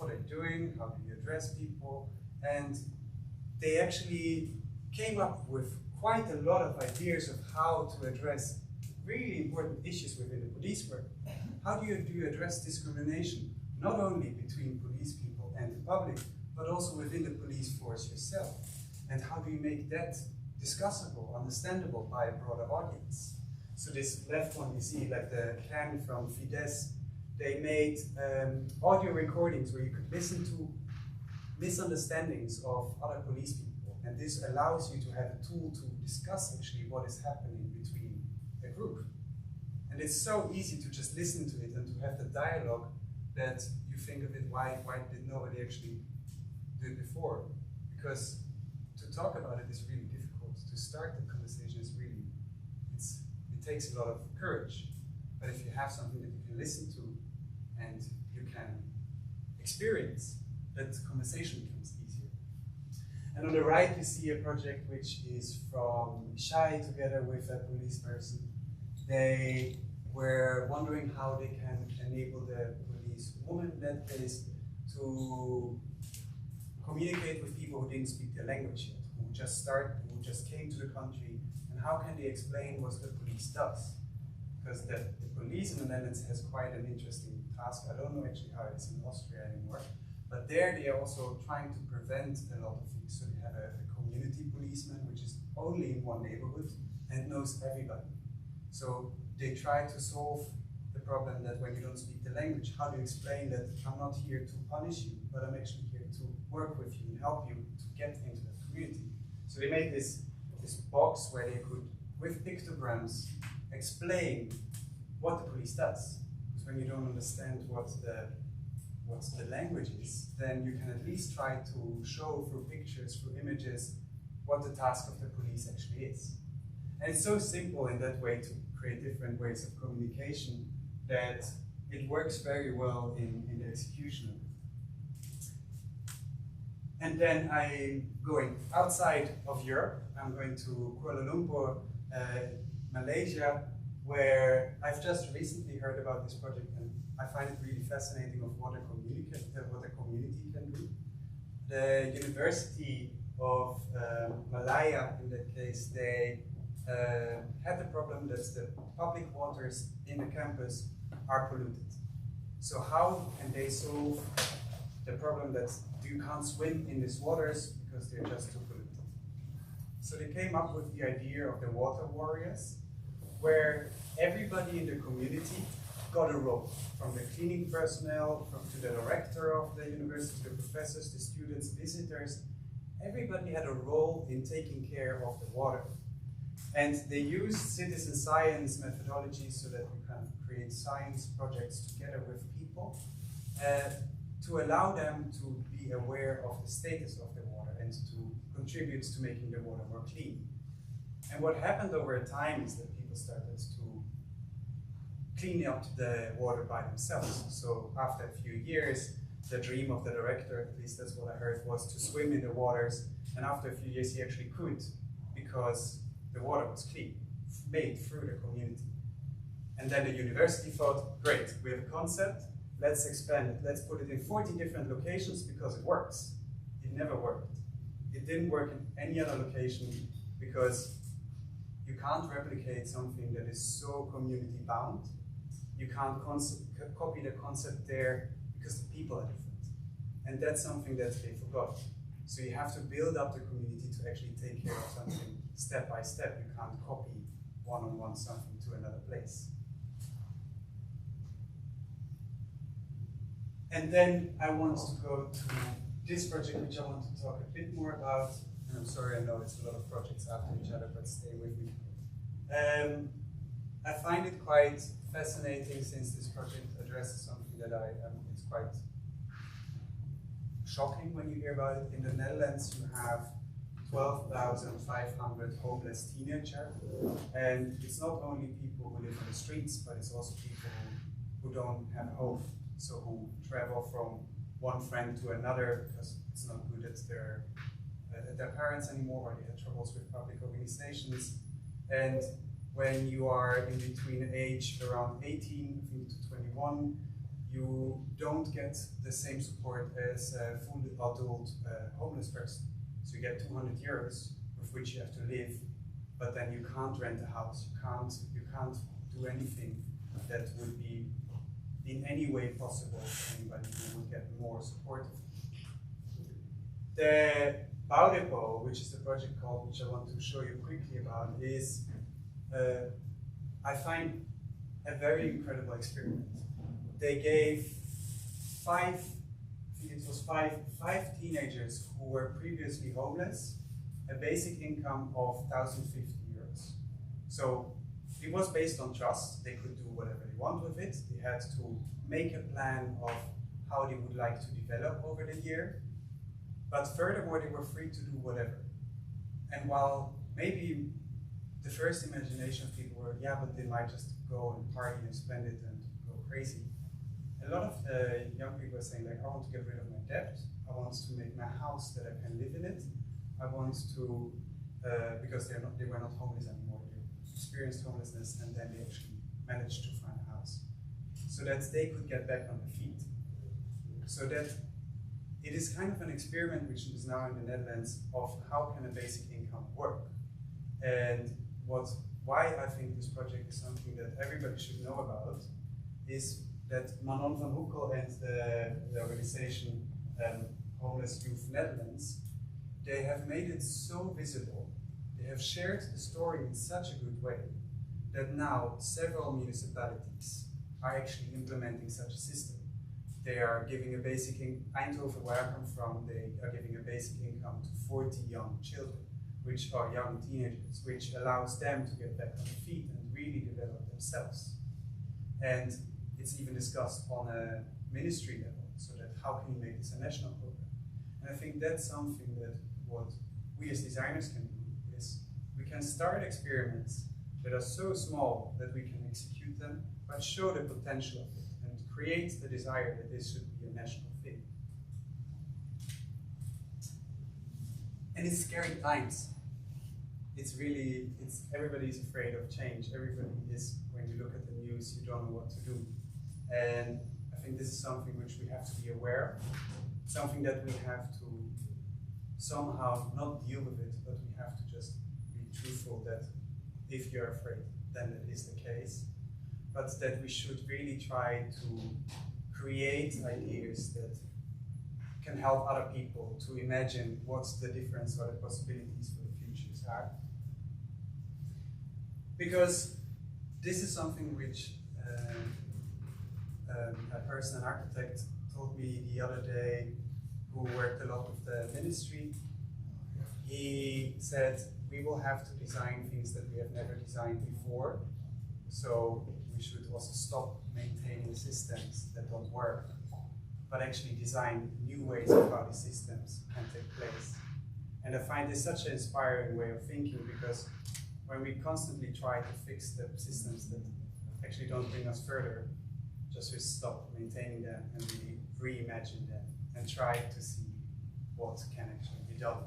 Speaker 2: are they doing, how do you address people, and they actually came up with quite a lot of ideas of how to address really important issues within the police work. How do you address discrimination, not only between police people and the public, but also within the police force yourself? And how do you make that discussable, understandable by a broader audience? So this left one you see, like the can from Fidesz, they made audio recordings where you could listen to misunderstandings of other police people. And this allows you to have a tool to discuss actually what is happening between a group. And it's so easy to just listen to it and to have the dialogue that you think of it, why did nobody actually do it before? Because to talk about it is really difficult. To start the conversation is really, it takes a lot of courage. But if you have something that you can listen to and you can experience, that conversation becomes easier. And on the right you see a project which is from Shai together with a police person. They were wondering how they can enable the police woman in that case to communicate with people who didn't speak their language yet, who just came to the country, and how can they explain what the police does? Because the police in the Netherlands has quite an interesting task. I don't know actually how it is in Austria anymore, but there they are also trying to prevent a lot of things. So they have a community policeman, which is only in one neighborhood and knows everybody. So they try to solve the problem that when you don't speak the language, how do you explain that I'm not here to punish you, but I'm actually here to work with you and help you to get into the community. So they made this box where they could, with pictograms, explain what the police does. Because when you don't understand what the language is, then you can at least try to show through pictures, through images, what the task of the police actually is. And it's so simple in that way to create different ways of communication that it works very well in the execution of it. And then I'm going outside of Europe. I'm going to Kuala Lumpur, Malaysia, where I've just recently heard about this project, and I find it really fascinating of what a community can do. The University of Malaya, in that case, they had the problem that the public waters in the campus are polluted. So how can they solve the problem that you can't swim in these waters because they're just too polluted? So they came up with the idea of the water warriors, where everybody in the community got a role, from the cleaning personnel, to the director of the university, the professors, the students, visitors. Everybody had a role in taking care of the water. And they used citizen science methodologies so that we can create science projects together with people to allow them to be aware of the status of the water and to contribute to making the water more clean. And what happened over time is that people started to clean up the water by themselves. So after a few years, the dream of the director, at least that's what I heard, was to swim in the waters. And after a few years, he actually could, because the water was clean, made through the community. And then the university thought, great, we have a concept, let's expand it. Let's put it in 40 different locations because it works. It never worked. It didn't work in any other location because you can't replicate something that is so community bound. You can't copy the concept there because the people are different. And that's something that they forgot. So you have to build up the community to actually take care of something step by step. You can't copy one-on-one something to another place. And then I want to go to this project, which I want to talk a bit more about. And I'm sorry, I know it's a lot of projects after each other, but stay with me. I find it quite fascinating since this project addresses something that it's quite shocking when you hear about it. In the Netherlands, you have 12,500 homeless teenagers, and it's not only people who live on the streets, but it's also people who don't have a home, so who travel from one friend to another because it's not good at their parents anymore, or they have troubles with public organizations. And when you are in between age around 18, I think, to 21, you don't get the same support as a full adult homeless person. So you get 200 euros with which you have to live, but then you can't rent a house, you can't do anything that would be in any way possible for anybody who would get more supportive. The Bouwdepot, which is the project called, which I want to show you quickly about, is, I find, a very incredible experiment. They gave five teenagers who were previously homeless a basic income of 1,050 euros. So it was based on trust. They could do whatever they want with it. They had to make a plan of how they would like to develop over the year. But furthermore, they were free to do whatever. And while maybe the first imagination of people were, yeah, but they might just go and party and spend it and go crazy. A lot of the young people are saying, like, I want to get rid of my debt. I want to make my house that I can live in it. I want to, because they were not homeless anymore. They experienced homelessness and then they actually managed to find a house. So that they could get back on their feet. So that it is kind of an experiment which is now in the Netherlands of how can a basic income work. And why I think this project is something that everybody should know about is that Manon van Hoekel and the organization Homeless Youth Netherlands, they have made it so visible. They have shared the story in such a good way that now several municipalities are actually implementing such a system. They are giving a basic income, Eindhoven, where I come from, they are giving a basic income to 40 young children, which are young teenagers, which allows them to get back on their feet and really develop themselves. And it's even discussed on a ministry level, so that how can you make this a national program? And I think that's something that what we as designers can do is we can start experiments that are so small that we can execute them, but show the potential of it and create the desire that this should be a national thing. And it's scary times. Everybody's afraid of change. Everybody is, when you look at the news, you don't know what to do. And I think this is something which we have to be aware of, something that we have to somehow not deal with it, but we have to just be truthful that if you're afraid, then that is the case. But that we should really try to create ideas that can help other people to imagine what's the difference or the possibilities for the futures are. Because this is something which a person, an architect, told me the other day, who worked a lot with the ministry. He said, we will have to design things that we have never designed before. So we should also stop maintaining systems that don't work, but actually design new ways of how these systems can take place. And I find this such an inspiring way of thinking, because when we constantly try to fix the systems that actually don't bring us further, just we stop maintaining them and we reimagine them and try to see what can actually be done.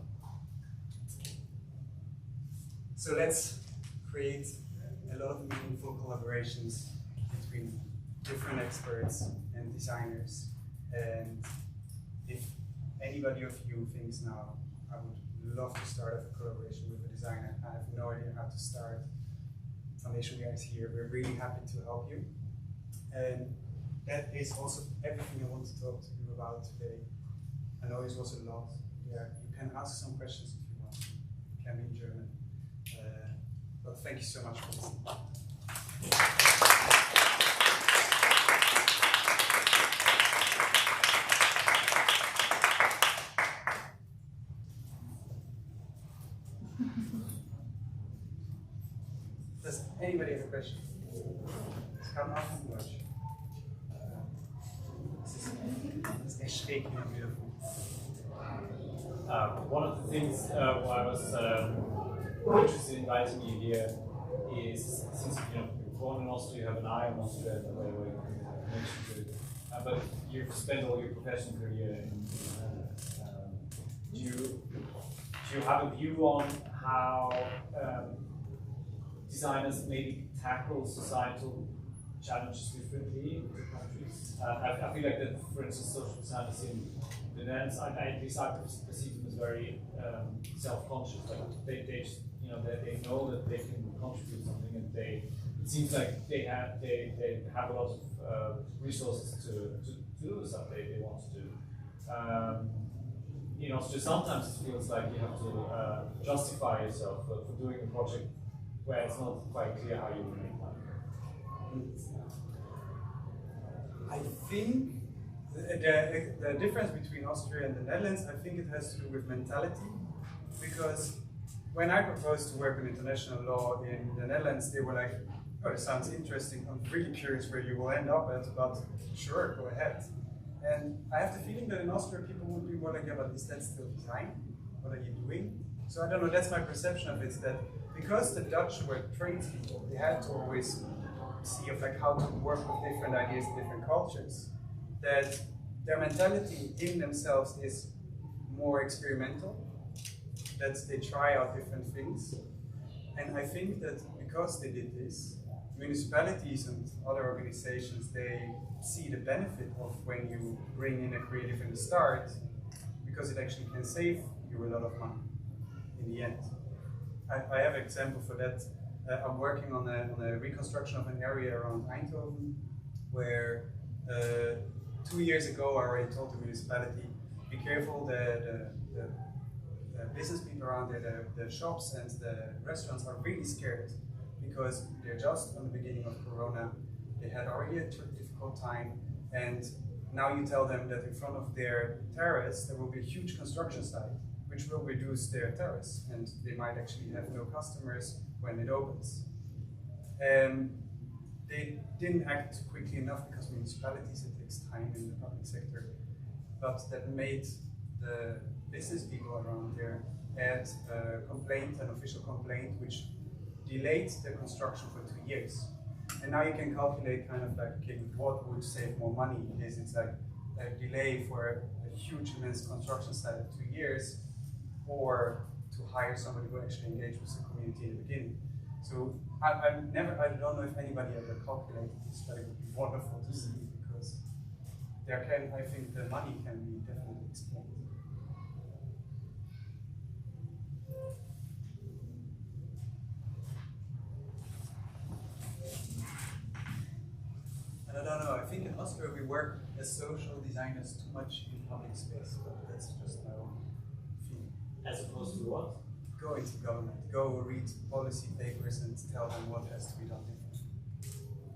Speaker 2: So let's create a lot of meaningful collaborations between different experts and designers. And if anybody of you thinks now, I would love to start a collaboration with a designer, I have no idea how to start. Foundation guys here, we're really happy to help you. And that is also everything I want to talk to you about today. I know it was a lot. Yeah, you can ask some questions if you want. It can be in German. But thank you so much for listening. Does anybody have a question? Kann man auf Deutsch. Es ist echt schräg in der Mikrofon.
Speaker 11: one of the things why I was interested in inviting you here is, since you're born in Austria, you have an eye on Austria, the way you mentioned it, but you've spent all your professional career in do you have a view on how designers maybe tackle societal challenges differently in different countries? I feel like that, for instance, social designers in the Netherlands, at least I perceive them as very self-conscious. Like they they know that they can contribute something, and it seems like they have a lot of resources to do the stuff they want to do. In Austria, sometimes it feels like you have to justify yourself for doing a project where it's not quite clear how you will make money.
Speaker 2: I think the difference between Austria and the Netherlands, I think it has to do with mentality, because when I proposed to work in international law in the Netherlands, they were like, oh, this sounds interesting, I'm really curious where you will end up at, but sure, go ahead. And I have the feeling that in Austria people would be more like, yeah, but is that still design? What are you doing? So I don't know, that's my perception of it, that because the Dutch were tradespeople, they had to always see of like how to work with different ideas in different cultures, that their mentality in themselves is more experimental, that they try out different things. And I think that because they did this, municipalities and other organizations, they see the benefit of when you bring in a creative in the start, because it actually can save you a lot of money in the end. I have an example for that. I'm working on a reconstruction of an area around Eindhoven, where 2 years ago I already told the municipality, be careful, the business people around there, the shops and the restaurants are really scared, because they're just on the beginning of Corona, they had already a difficult time, and now you tell them that in front of their terrace there will be a huge construction site, which will reduce their terrace, and they might actually have no customers when it opens. They didn't act quickly enough, because municipalities, it takes time in the public sector, but that made the business people around there add a complaint, an official complaint, which delayed the construction for 2 years. And now you can calculate kind of like, okay, what would save more money? Is it's like a delay for a huge, immense construction site of 2 years, or to hire somebody who actually engaged with the community in the beginning. So I don't know if anybody ever calculated this, but it would be wonderful to see, because I think the money can be definitely explained. And I don't know, I think in Austria we work as social designers too much in public space, but that's just my own feeling.
Speaker 11: As opposed to what?
Speaker 2: Go into government, go read policy papers and tell them what has to be done differently.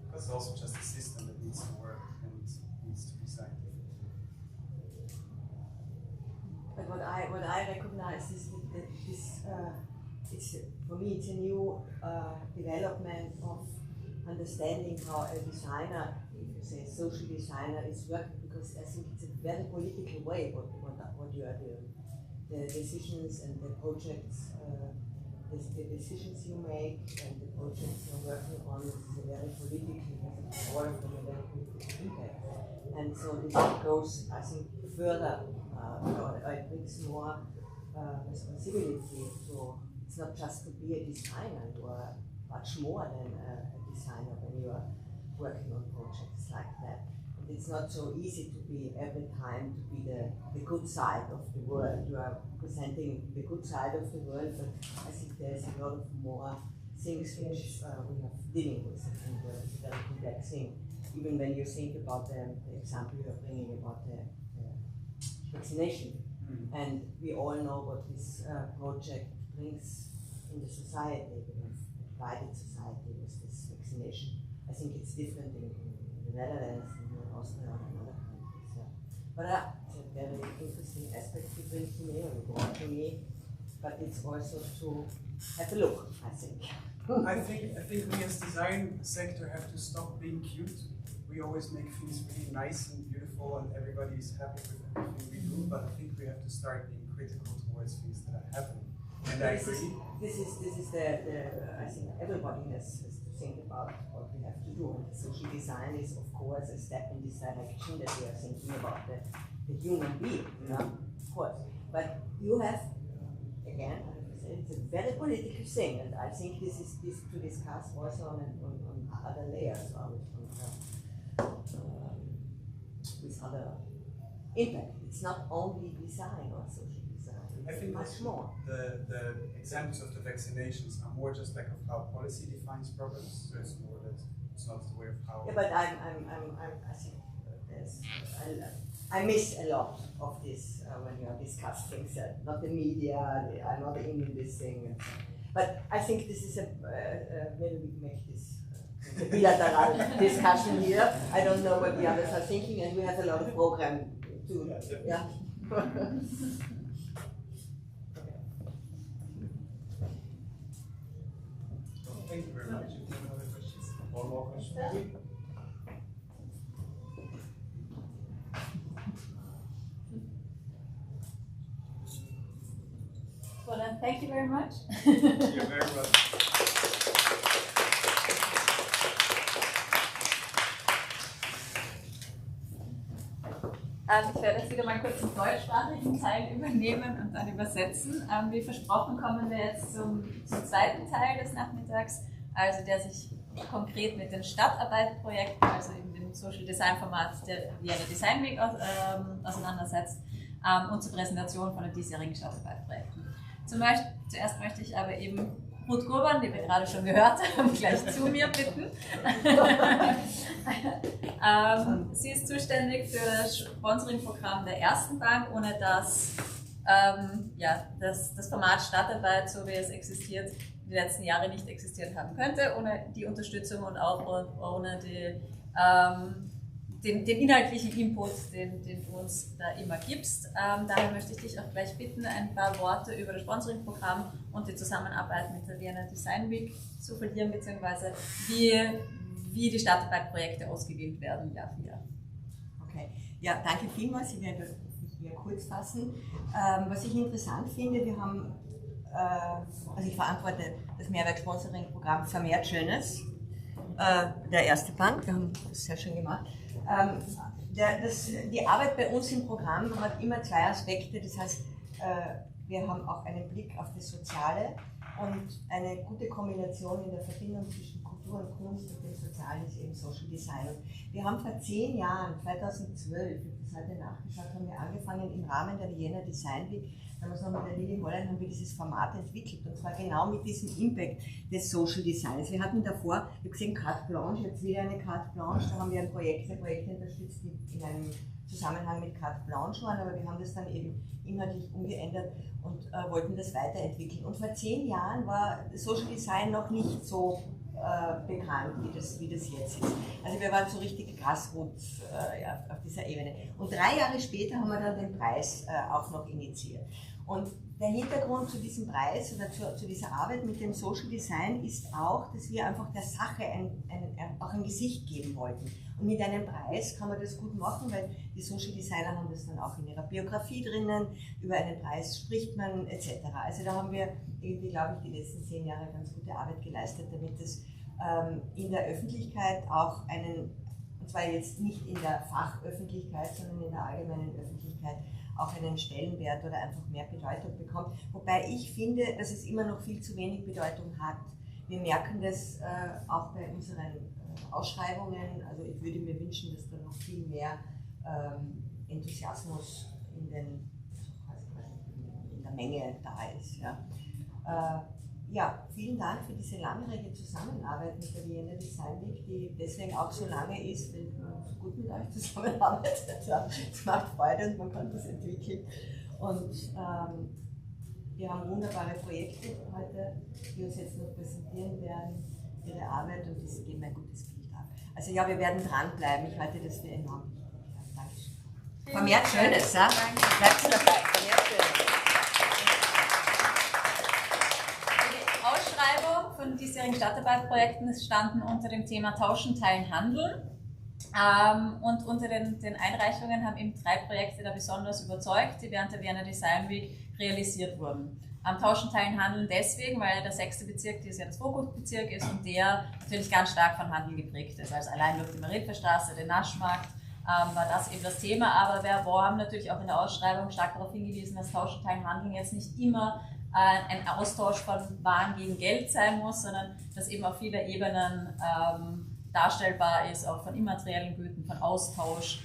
Speaker 2: Because it's also just a system that needs to work and needs to be designed differently.
Speaker 12: But what I recognize is that this, for me, it's a new development of understanding how a designer, if you say social designer, is working, because I think it's a very political way what you are doing. The decisions and the projects, the decisions you make and the projects you're working on is a very political, all of them a very political impact. And so this goes, I think, further, it brings more responsibility. So it's not just to be a designer, you are much more than a designer when you are working on projects like that. It's not so easy to be every time to be the good side of the world. You are presenting the good side of the world, but I think there's a lot of more things which we have dealing with, and it's a very complex thing. Even when you think about the example you're bringing about the vaccination, and we all know what this project brings in the society. We have a divided society with this vaccination. I think it's different in the Netherlands, Austria and other countries. Yeah. But it's a very interesting aspect to bring to me, or brought to me. But it's also to have a look, I think.
Speaker 2: I think we as design sector have to stop being cute. We always make things really nice and beautiful, and everybody is happy with everything we do. But I think we have to start being critical these things that are happening. And I agree.
Speaker 12: This is the I think everybody has to think about what we have to do. And social design is, of course, a step in this direction that we are thinking about the human being, you know, of course. But you have, again, it's a very political thing, and I think this is to discuss also on other layers, with other impact. It's not only design or social design.
Speaker 2: I think
Speaker 12: much more.
Speaker 2: The examples of the vaccinations are more just like of how policy defines problems. So it's more that it's not the way of how.
Speaker 12: Yeah, but I think I miss a lot of this when you discuss things. Not the media. I'm not in this thing. But I think this is maybe we make this a bilateral discussion here. I don't know what the others are thinking, and we have a lot of program too. Yeah.
Speaker 2: Thank you very much. If you have other questions.
Speaker 11: One more question, maybe?
Speaker 1: Well, then, thank you very much.
Speaker 2: You're very welcome.
Speaker 1: Ich werde jetzt wieder mal kurz den deutschsprachigen Teil übernehmen und dann übersetzen. Wie versprochen kommen wir jetzt zum zweiten Teil des Nachmittags, also der sich konkret mit den Stadtarbeit-Projekten, also in dem Social Design Format der Vienna Design Week auseinandersetzt und zur Präsentation von den diesjährigen Stadtarbeit-Projekten. Zuerst möchte ich aber eben Ruth Gurban, die wir gerade schon gehört haben, gleich zu mir bitten. Sie ist zuständig für das Sponsoring-Programm der Ersten Bank, ohne dass das Format Stadtarbeit, so wie es existiert, die letzten Jahre nicht existiert haben könnte, ohne die Unterstützung und auch ohne den inhaltlichen Input, den du uns da immer gibst. Daher möchte ich dich auch gleich bitten, ein paar Worte über das Sponsoring-Programm und die Zusammenarbeit mit der Vienna Design Week zu verlieren, beziehungsweise wie die Stadtarbeit-Projekte ausgewählt werden, Jahr für Jahr.
Speaker 12: Okay, ja, danke vielmals. Ich werde mich hier kurz fassen. Was ich interessant finde, wir haben, also ich verantworte das Mehrwertsponsoring-Programm Vermehrt Schönes der Erste Bank. Wir haben das sehr schön gemacht. Die Arbeit bei uns im Programm hat immer zwei Aspekte. Das heißt, wir haben auch einen Blick auf das Soziale und eine gute Kombination in der Verbindung zwischen Kultur und Kunst und dem Sozialen ist eben Social Design. Und wir haben vor 10 Jahren, 2012, ich habe das heute nachgeschaut, haben wir angefangen im Rahmen der Vienna Design Week, damals noch mit der Lili Holland, haben wir dieses Format entwickelt und zwar genau mit diesem Impact des Social Designs. Wir hatten davor, ich habe gesehen, Carte Blanche, jetzt wieder eine Carte Blanche, da haben wir Projekte unterstützt, die in einem Zusammenhang mit Carte Blanche waren, aber wir haben das dann eben inhaltlich umgeändert und wollten das weiterentwickeln. Und vor 10 Jahren war Social Design noch nicht so bekannt, wie das jetzt ist. Also wir waren so richtig Grassroots auf dieser Ebene. Und 3 Jahre später haben wir dann den Preis auch noch initiiert. Und der Hintergrund zu diesem Preis oder zu dieser Arbeit mit dem Social Design ist auch, dass wir einfach der Sache auch ein Gesicht geben wollten. Und mit einem Preis kann man das gut machen, weil die Social Designer haben das dann auch in ihrer Biografie drinnen, über einen Preis spricht man etc. Also da haben wir irgendwie, glaube ich, die letzten 10 Jahre ganz gute Arbeit geleistet, damit es in der Öffentlichkeit auch und zwar jetzt nicht in der Fachöffentlichkeit, sondern in der allgemeinen Öffentlichkeit, auch einen Stellenwert oder einfach mehr Bedeutung bekommt. Wobei ich finde, dass es immer noch viel zu wenig Bedeutung hat. Wir merken das auch bei unseren Ausschreibungen. Also ich würde mir wünschen, dass da noch viel mehr Enthusiasmus in der Menge da ist. Ja, vielen Dank für diese langjährige Zusammenarbeit mit der Vienna Design Week, die deswegen auch so lange ist, weil man so gut mit euch zusammenarbeitet. Es macht Freude und man kann das entwickeln. Und wir haben wunderbare Projekte heute, die uns jetzt noch präsentieren werden, ihre Arbeit, und diese geben ein gutes Bild ab. Also ja, wir werden dranbleiben. Ich halte das für enorm wichtig. Dankeschön. Vermehrt Schönes, ja? Bleibt dabei. Vermehrt Schönes.
Speaker 1: Von diesjährigen Stadtarbeitprojekten standen unter dem Thema Tauschen, Teilen, Handeln. Und unter den Einreichungen haben eben 3 Projekte da besonders überzeugt, die während der Vienna Design Week realisiert wurden. Tauschen, Teilen, Handeln deswegen, weil der 6. Bezirk dieses Jahr das Fokusbezirk ist und der natürlich ganz stark von Handel geprägt ist. Also allein durch die Marilferstraße, den Naschmarkt, war das eben das Thema. Aber wir haben natürlich auch in der Ausschreibung stark darauf hingewiesen, dass Tauschen, Teilen, Handeln jetzt nicht immer ein Austausch von Waren gegen Geld sein muss, sondern dass eben auf viele Ebenen darstellbar ist, auch von immateriellen Gütern, von Austausch.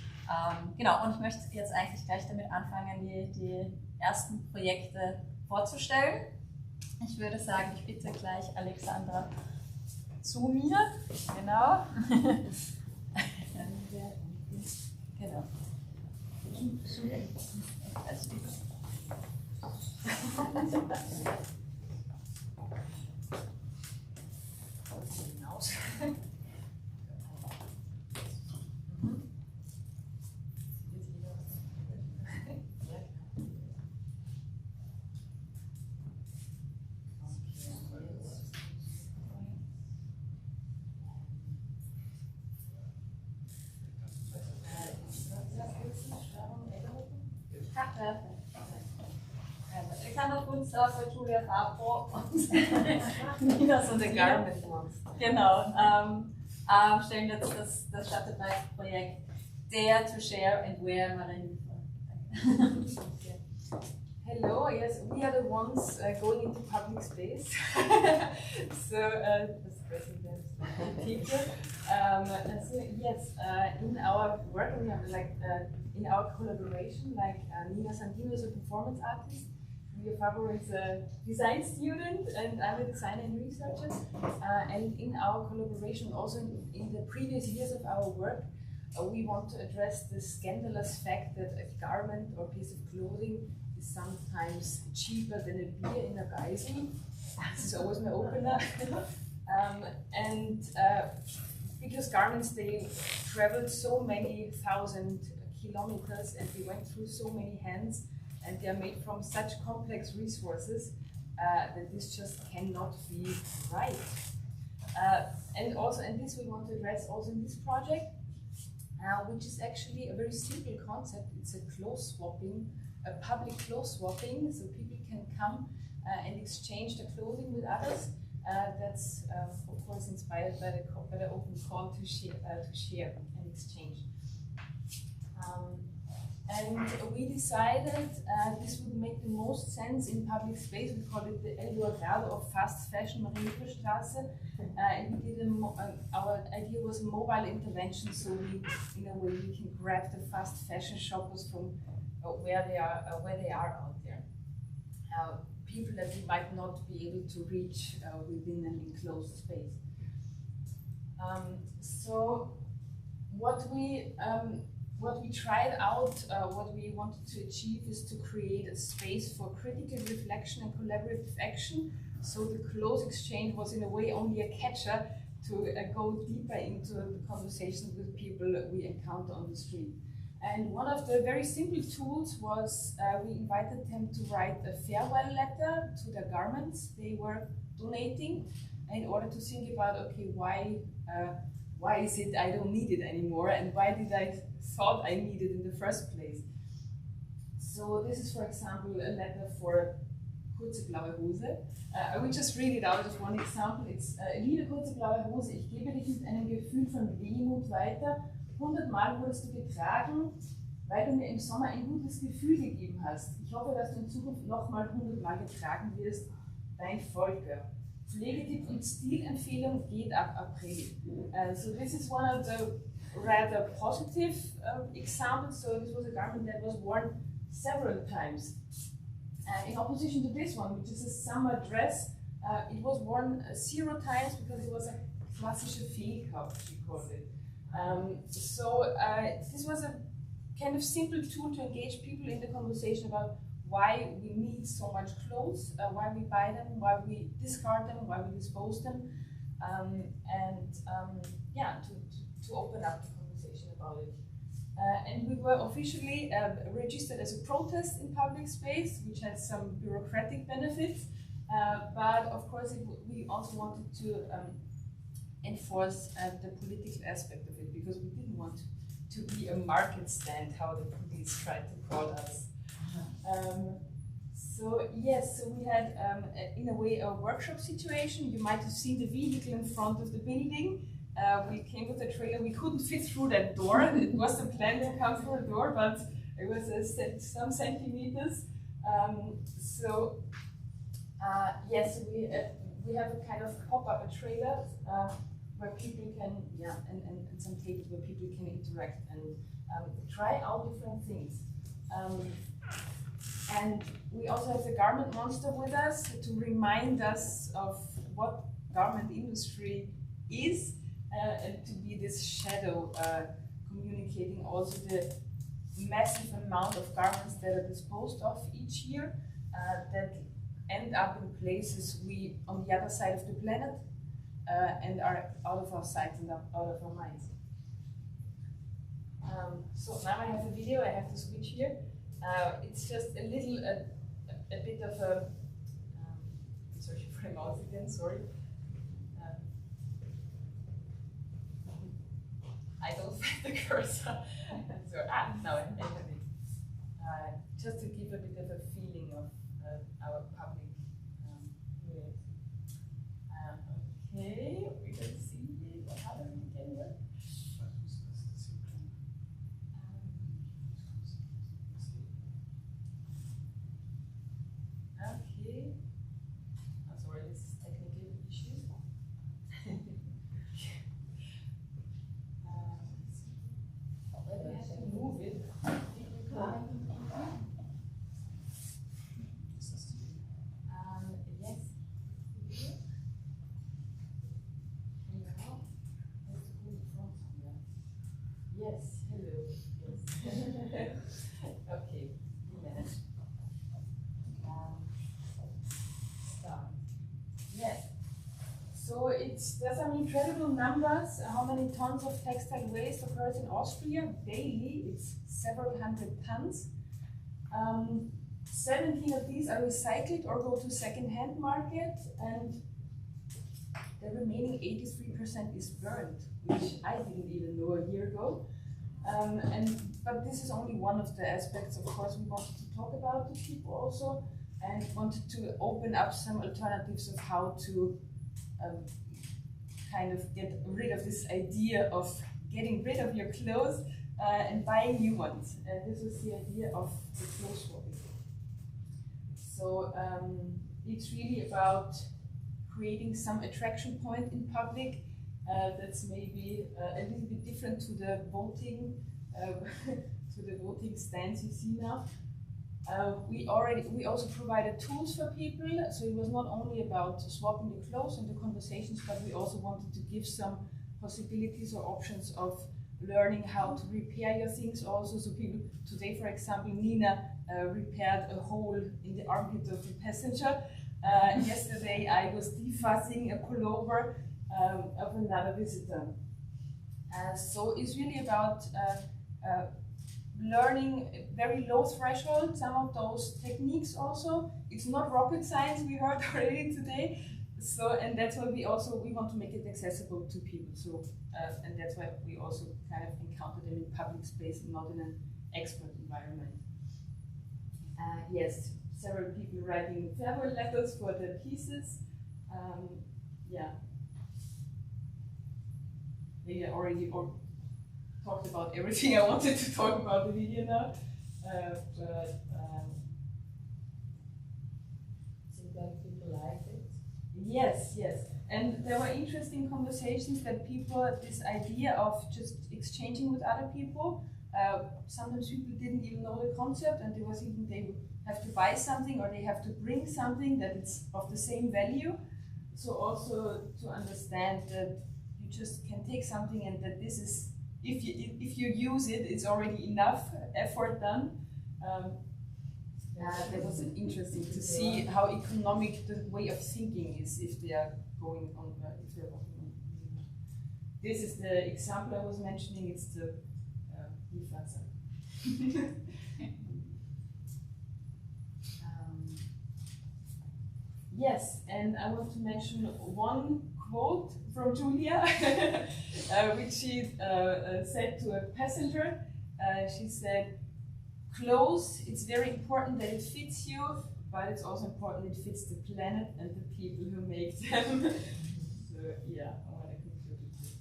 Speaker 1: Genau, und ich möchte jetzt eigentlich gleich damit anfangen, die ersten Projekte vorzustellen. Ich würde sagen, ich bitte gleich Alexandra zu mir. Genau. Genau. Alexander Kunstdorf, Julia Fabro und Nina so the Garment Ones. Genau. Stellen jetzt das Stadtarbeit-Projekt Dare to Share and Wear Marine.
Speaker 13: Hello, yes, we are the ones going into public space. So, this president picture. So yes, in our work, we have in our collaboration, Nina Santino is a performance artist, Julia Fabro is a design student, and I'm a designer and researcher. And in our collaboration, also in the previous years of our work, we want to address the scandalous fact that a garment or piece of clothing is sometimes cheaper than a beer in a Geisel. This is always my opener. Because garments, they traveled so many thousand kilometers and they went through so many hands, and they are made from such complex resources that this just cannot be right. And this we want to address also in this project, which is actually a very simple concept. It's a clothes swapping, a public clothes swapping, so people can come and exchange their clothing with others. That's of course inspired by the open call to share and exchange. And we decided this would make the most sense in public space. We call it the Eldorado of fast fashion, Marilferstraße. And we did our idea was a mobile intervention, so in a way we can grab the fast fashion shoppers from where they are out there. People that we might not be able to reach within an enclosed space. So what we tried out, what we wanted to achieve is to create a space for critical reflection and collaborative action. So the clothes exchange was in a way only a catcher to go deeper into the conversations with people we encounter on the street. And one of the very simple tools was we invited them to write a farewell letter to their garments they were donating in order to think about, okay, why is it I don't need it anymore, and why did I thought I needed it in the first place? So this is, for example, a letter for kurze blaue Hose. I will just read it out as one example. It's liebe kurze blaue Hose, ich gebe dich mit einem Gefühl von Wehmut weiter. 100-mal wurdest du getragen, weil du mir im Sommer ein gutes Gefühl gegeben hast. Ich hoffe, dass du in Zukunft nochmal 100-mal getragen wirst. Dein Volker. Pflegetipp und Stilempfehlung geht ab April. So this is one of the rather positive examples. So this was a garment that was worn several times. In opposition to this one, which is a summer dress, it was worn 0 times because it was a klassische Fehlkauf, she called it. This was a kind of simple tool to engage people in the conversation about why we need so much clothes, why we buy them, why we discard them, why we dispose them, to open up the conversation about it. And we were officially registered as a protest in public space, which had some bureaucratic benefits, but of course we also wanted to enforce the political aspect of it, because we didn't want to be a market stand, how the police tried to call us. So yes, so we had in a way a workshop situation. You might have seen the vehicle in front of the building. We came with a trailer. We couldn't fit through that door. It was the plan to come through the door, but it was some centimeters. Yes, we have a kind of pop-up trailer where people can, and some tables where people can interact and try out different things. And we also have the garment monster with us to remind us of what garment industry is, and to be this shadow communicating also the massive amount of garments that are disposed of each year that end up in places we on the other side of the planet and are out of our sight and out of our minds. So now I have a video. I have to switch here. It's just a little, a bit of a. I'm searching for a mouse again. Sorry. I don't find the cursor. So now I have it. Just to give a bit of a feeling of our public ways. Okay, we can see what happened again. Okay. I'm sorry, this is technical issues. But we have to move it. Yes, hello. Yes. Okay, we managed. Start. Yes. So there's some incredible numbers. How many tons of textile waste occurs in Austria daily? It's several hundred tons. 17 of these are recycled or go to second-hand market, and the remaining 83% is burned, which I didn't even know a year ago. But this is only one of the aspects. Of course, we wanted to talk about to people also, and wanted to open up some alternatives of how to kind of get rid of this idea of getting rid of your clothes and buying new ones. And this was the idea of the clothes swapping. So it's really about creating some attraction point in public that's maybe a little bit different to the voting stands you see now. We also provided tools for people, so it was not only about swapping the clothes and the conversations, but we also wanted to give some possibilities or options of learning how to repair your things also. So people, today for example, Nina repaired a hole in the armpit of a passenger. Yesterday I was defuzzing a pullover of another visitor. So it's really about learning very low threshold, some of those techniques also. It's not rocket science, we heard already today. So, and that's why we want to make it accessible to people. So, and that's why we also kind of encounter them in public space and not in an expert environment. Yes, several people writing farewell letters for their pieces. Yeah. They already talked about everything I wanted to talk about the video now. Seems like people liked it. Yes, yes. And there were interesting conversations that people, this idea of just exchanging with other people, sometimes people didn't even know the concept, and there was even they would have to buy something or they have to bring something that it's of the same value. So also to understand that you just can take something and that this is, if you use it, it's already enough effort done. That was interesting to see how economic the way of thinking is if they are going on, if they're working on. This is the example I was mentioning. It's the Yes, and I want to mention one quote from Julia, which she said to a passenger. She said, "Clothes, it's very important that it fits you, but it's also important it fits the planet and the people who make them." So yeah, I want to conclude with this.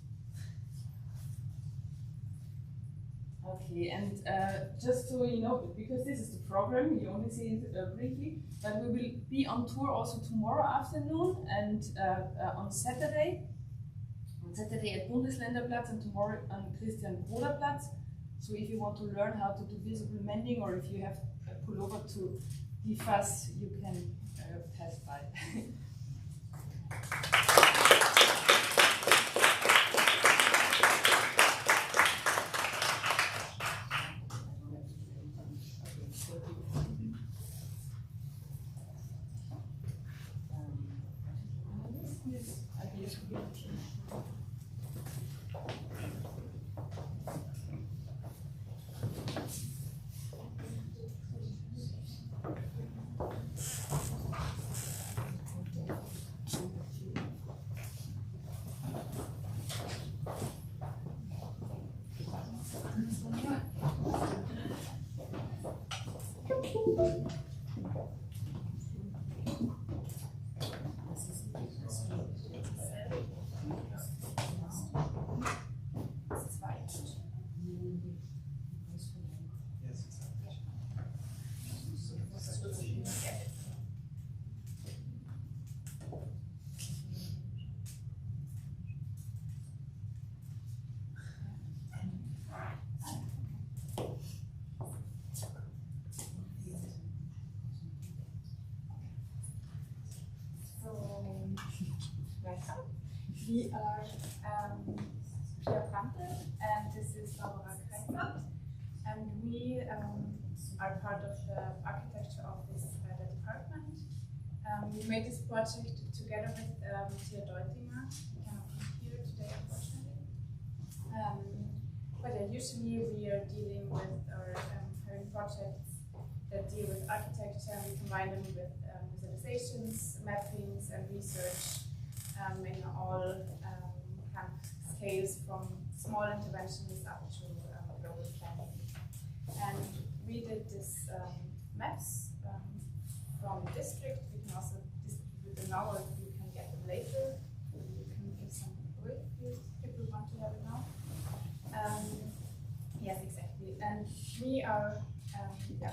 Speaker 13: Okay, and just so you know, because this is the program, you only see it briefly, but we will be on tour also tomorrow afternoon and on Saturday at Bundesländerplatz and tomorrow on Christian-Broder-Platz. So if you want to learn how to do visible mending, or if you have a pullover to defuzz, you can pass by.
Speaker 14: We are Pia Brandl, and this is Barbara Kreisert, and we are part of the architecture office at the department. We made this project together with Tia Deutinger. She cannot be here today, unfortunately. But usually we are dealing with or having projects that deal with architecture, and we combine them with visualizations, mappings, and research. In all kind of scales, from small interventions up to global planning. And we did this maps from the district. We can also distribute them now, or you can get them later. You can give some away if people want to have it now. Yes, exactly. And we are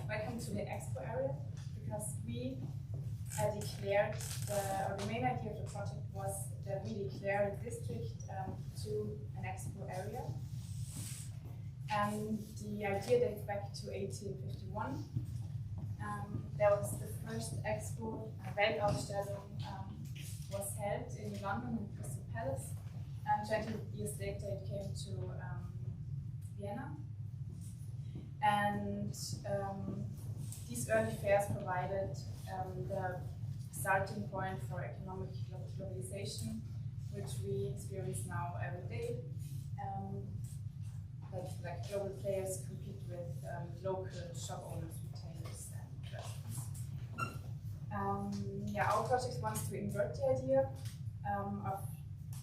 Speaker 14: welcome to the expo area, because we declared the main idea of the project was that we declare the district to an expo area. And the idea dates back to 1851. There was the first expo, Weltausstellung, was held in London in Crystal Palace, and 20 years later it came to Vienna. And these early fairs provided the starting point for economic globalization, which we experience now every day. Like global players compete with local shop owners, retailers, and restaurants. Our project wants to invert the idea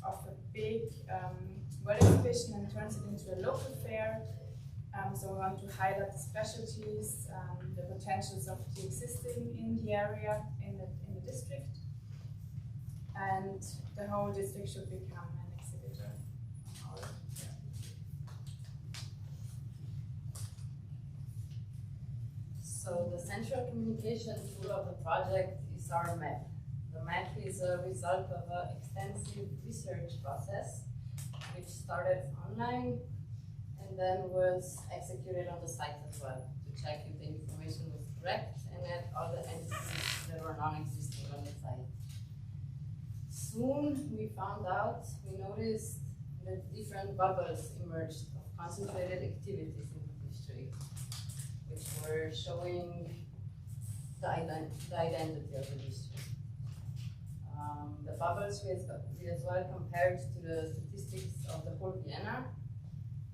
Speaker 14: of a big world exhibition and turns it into a local fair. So we want to highlight the specialties, the potentials of the existing in the area, in the district, and the whole district should become an exhibitor.
Speaker 15: So the central communication tool of the project is our map. The map is a result of an extensive research process, which started online and then was executed on the site as well, to check if the information was correct and that all the entities that were non-existing on the site. Soon we noticed that different bubbles emerged of concentrated activities in the district, which were showing the identity of the district. The bubbles we as well compared to the statistics of the whole Vienna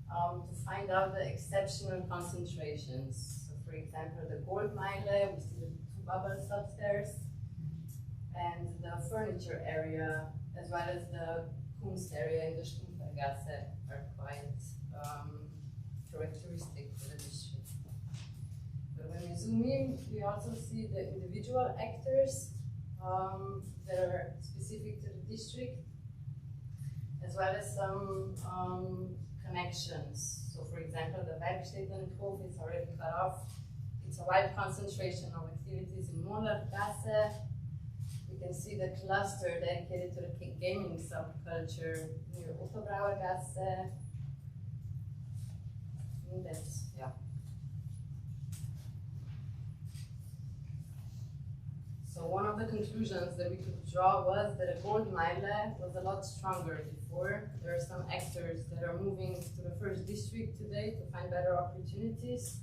Speaker 15: to find out the exceptional concentrations. So for example, the gold mile, we see the two bubbles upstairs. and the furniture area, as well as the Kunst area in the Stumpfergasse, are quite characteristic for the district. But when we zoom in, we also see the individual actors that are specific to the district, as well as some connections. So, for example, the Werkstätten Hof is already cut off. It's a wide concentration of activities in Mollergasse. We can see the cluster dedicated to the gaming subculture near Ottobrauergasse. That's, yeah. So one of the conclusions that we could draw was that a gold mile was a lot stronger before. There are some actors that are moving to the first district today to find better opportunities.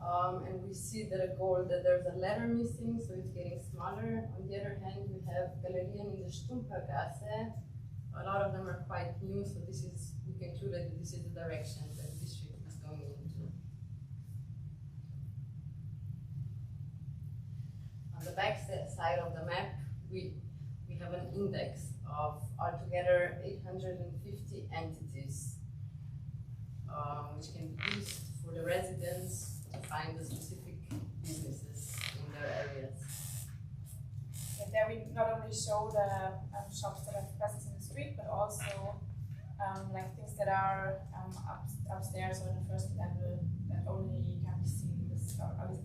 Speaker 15: And we see that there's a letter missing, so it's getting smaller. On the other hand, we have Galerien in the Stumpfergasse. A lot of them are quite new, so we concluded that this is the direction that the district is going into. On the back side of the map, we have an index of altogether 850 entities, which can be used for the residents to find the specific businesses in their areas.
Speaker 14: And there we not only show the shops that have presence in the street, but also like things that are upstairs or in the first level that only can be seen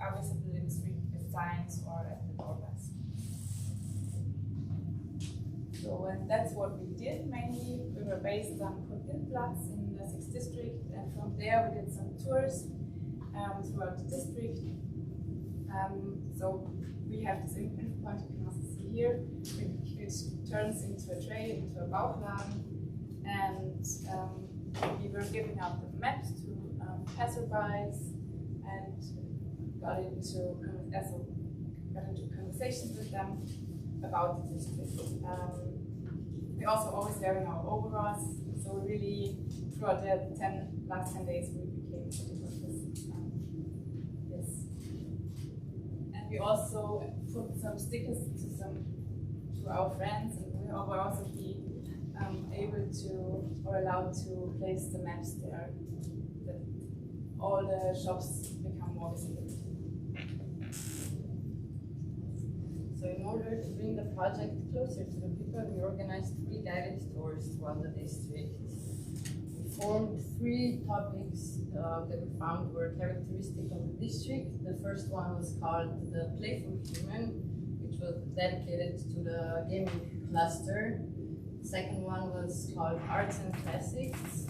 Speaker 14: are visible in the street with signs or at the doorbells. So and that's what we did mainly. We were based on Kundinplatz in the 6th district, and from there we did some tours throughout the district. So we have this info point you can also see here, which turns into a tray, into a Bauchladen, and we were giving out the maps to passerbys and got into conversations with them about the district. We also always wearing our overalls, so we really, throughout the last 10 days, we became pretty good with this. And we also put some stickers to our friends, and we will also be able to, or allowed to place the maps there, that all the shops become more visible.
Speaker 15: So in order to bring the project closer to the people, we organized 3 guided tours throughout the district. We formed 3 topics that we found were characteristic of the district. The first one was called the Playful Human, which was dedicated to the gaming cluster. The second one was called Arts and Classics,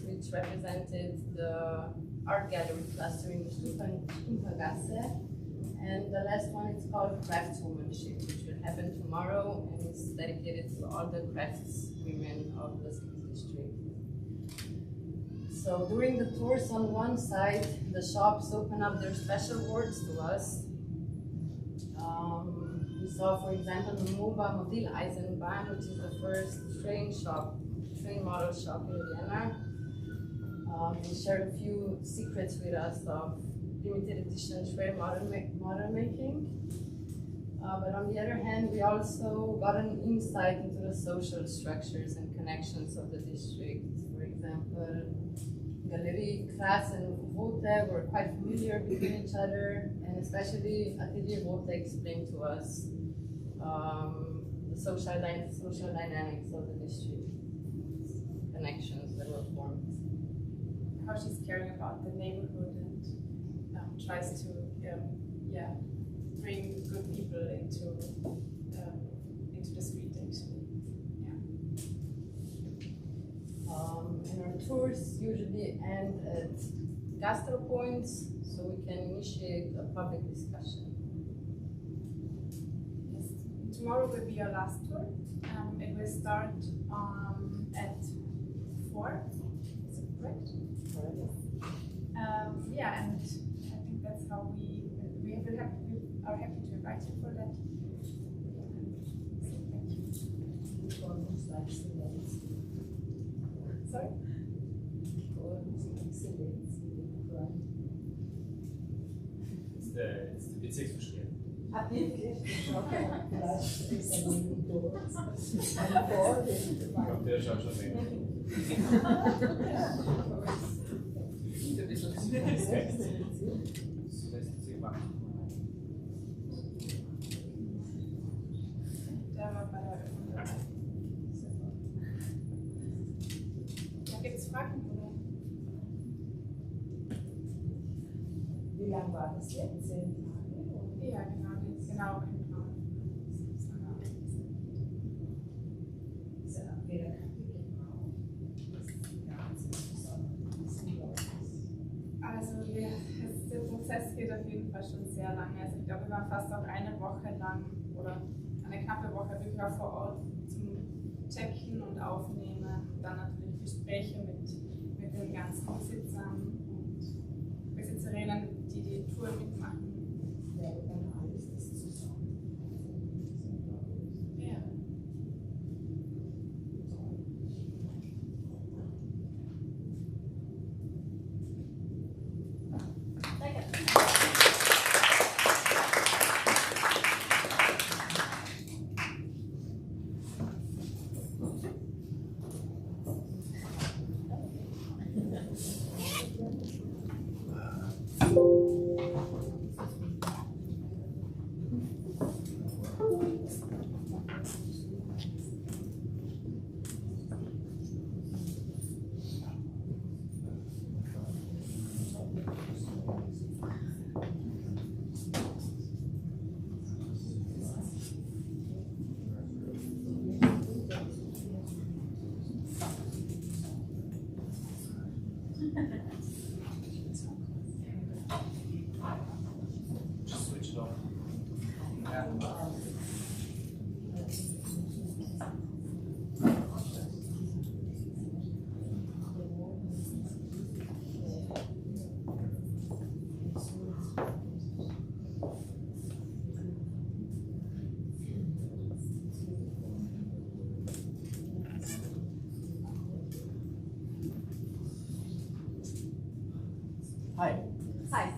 Speaker 15: which represented the art gallery cluster in the Stumpfergasse. And the last one is called Craftswomanship, which will happen tomorrow, and it's dedicated to all the craftswomen of the 6th district. So during the tours on one side, the shops open up their special words to us. We saw, for example, the MOBA Modelleisenbahn, which is the first train model shop in Vienna. They shared a few secrets with us of limited edition train model making. But on the other hand, we also got an insight into the social structures and connections of the district. For example, Galerie, Kras and Vote were quite familiar between each other, and especially Atelier Vote explained to us the social dynamics of the district, connections that were formed.
Speaker 14: How she's caring about the neighborhood and tries to bring good people into the street actually.
Speaker 15: And our tours usually end at gastro points, so we can initiate a public discussion.
Speaker 14: Yes. Tomorrow will be our last tour. It will start at 4. Is it correct? Yeah, and I think that's how we are happy to invite you for that. So thank you. Sorry?
Speaker 11: It's the Bezirksverstehen. Der schaut schon weg.
Speaker 14: Da gibt es Fragen, oder?
Speaker 7: Wie lange war das jetzt? 10 Tage?
Speaker 14: Ja, genau. Also der Prozess geht auf jeden Fall schon sehr lange. Also ich glaube, wir waren fast auch eine Woche lang oder eine knappe Woche wirklich auch vor Ort zum Checken und Aufnehmen. Und dann natürlich Gespräche mit den ganzen Besitzern und Besitzerinnen, die die Tour mitmachen.
Speaker 7: Ja, dann alles das zusammen.
Speaker 14: Ja.
Speaker 16: Hi.
Speaker 12: Hi.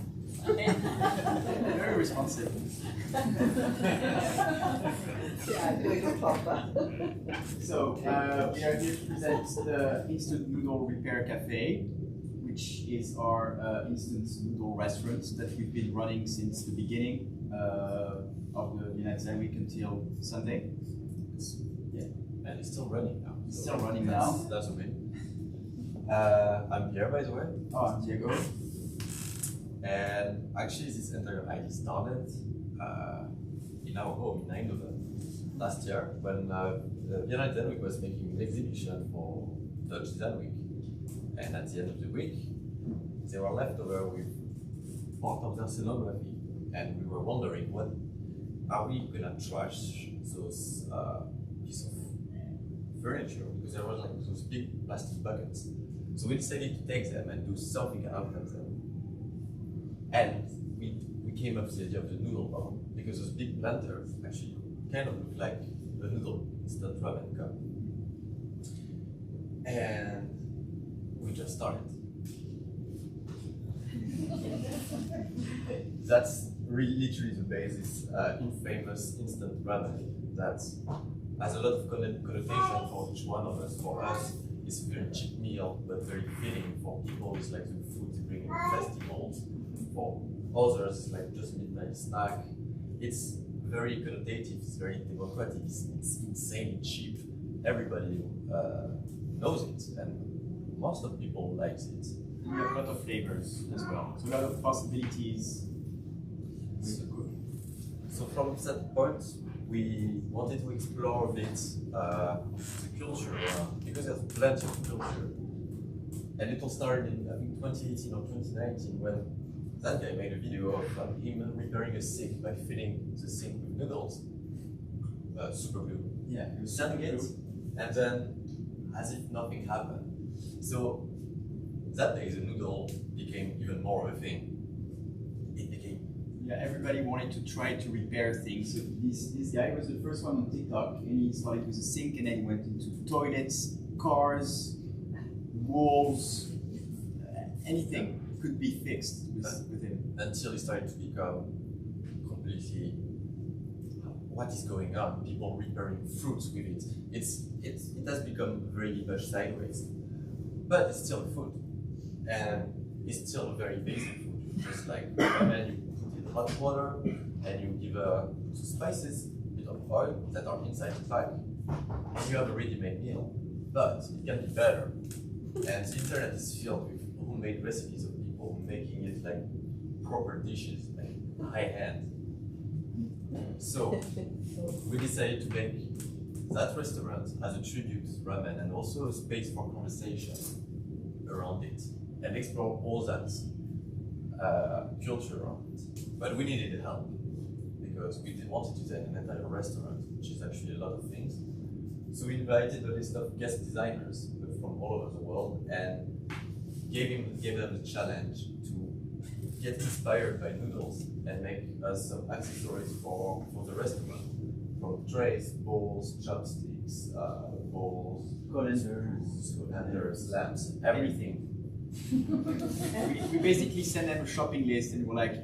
Speaker 16: Very responsive.
Speaker 7: Yeah, doing a proper.
Speaker 16: So, we are here to present the Instant Noodle Repair Cafe, which is our instant noodle restaurant that we've been running since the beginning of the United Design Week until Sunday.
Speaker 17: And it's still running now.
Speaker 16: It's still running now.
Speaker 17: That's okay. I'm Pierre, by the way.
Speaker 16: Oh, I'm Diego.
Speaker 17: And actually, this entire idea started in our home in Eindhoven last year when the Vienna Design Week was making an exhibition for Dutch Design Week. And at the end of the week, they were left over with part of their scenography. And we were wondering, what are we gonna trash those piece of furniture? Because there was like those big plastic buckets. So we decided to take them and do something out of them. And we came up with the idea of the noodle oven, because those big lanterns actually kind of look like a noodle instant ramen cup. And we just started. That's literally the basis, infamous instant ramen that has a lot of connotation for each one of us. For us, it's a very cheap meal, but very filling. For people, it's like the food they bring in plastic molds. For others, it's like just midnight snack. It's very connotative, it's very democratic, it's insanely cheap. Everybody knows it, and most of people likes it.
Speaker 16: We have a lot of flavors as well, so a lot of possibilities with the cook.
Speaker 17: So from that point, we wanted to explore a bit the culture, because there's plenty of culture. And it all started in, I think, 2018 or 2019, when that guy made a video of him repairing a sink by filling the sink with noodles, super glue.
Speaker 16: Yeah,
Speaker 17: he was sending it, and then as if nothing happened. So that day, the noodle became even more of a thing. It became.
Speaker 16: Yeah, everybody wanted to try to repair things. So this guy was the first one on TikTok, and he started with a sink, and then he went into toilets, cars, walls, anything could be fixed with him.
Speaker 17: Until he started to become completely what is going on? People repairing fruits with it. It has become very much sideways. But it's still food. And it's still very basic food. Just like ramen, you put in hot water and you give spices, a bit of oil that are inside the pack, and you have a ready-made meal. But it can be better. And the internet is filled with homemade recipes of people making it like proper dishes, like high-end. So we decided to make that restaurant as a tribute to ramen and also a space for conversation around it and explore all that culture around it. But we needed help because we didn't want to design an entire restaurant, which is actually a lot of things. So we invited a list of guest designers from all over the world and gave them the challenge to get inspired by noodles and make us some accessories for the restaurant. From trays, bowls, chopsticks, bowls, colanders, lamps, everything.
Speaker 16: we basically sent them a shopping list and we're like,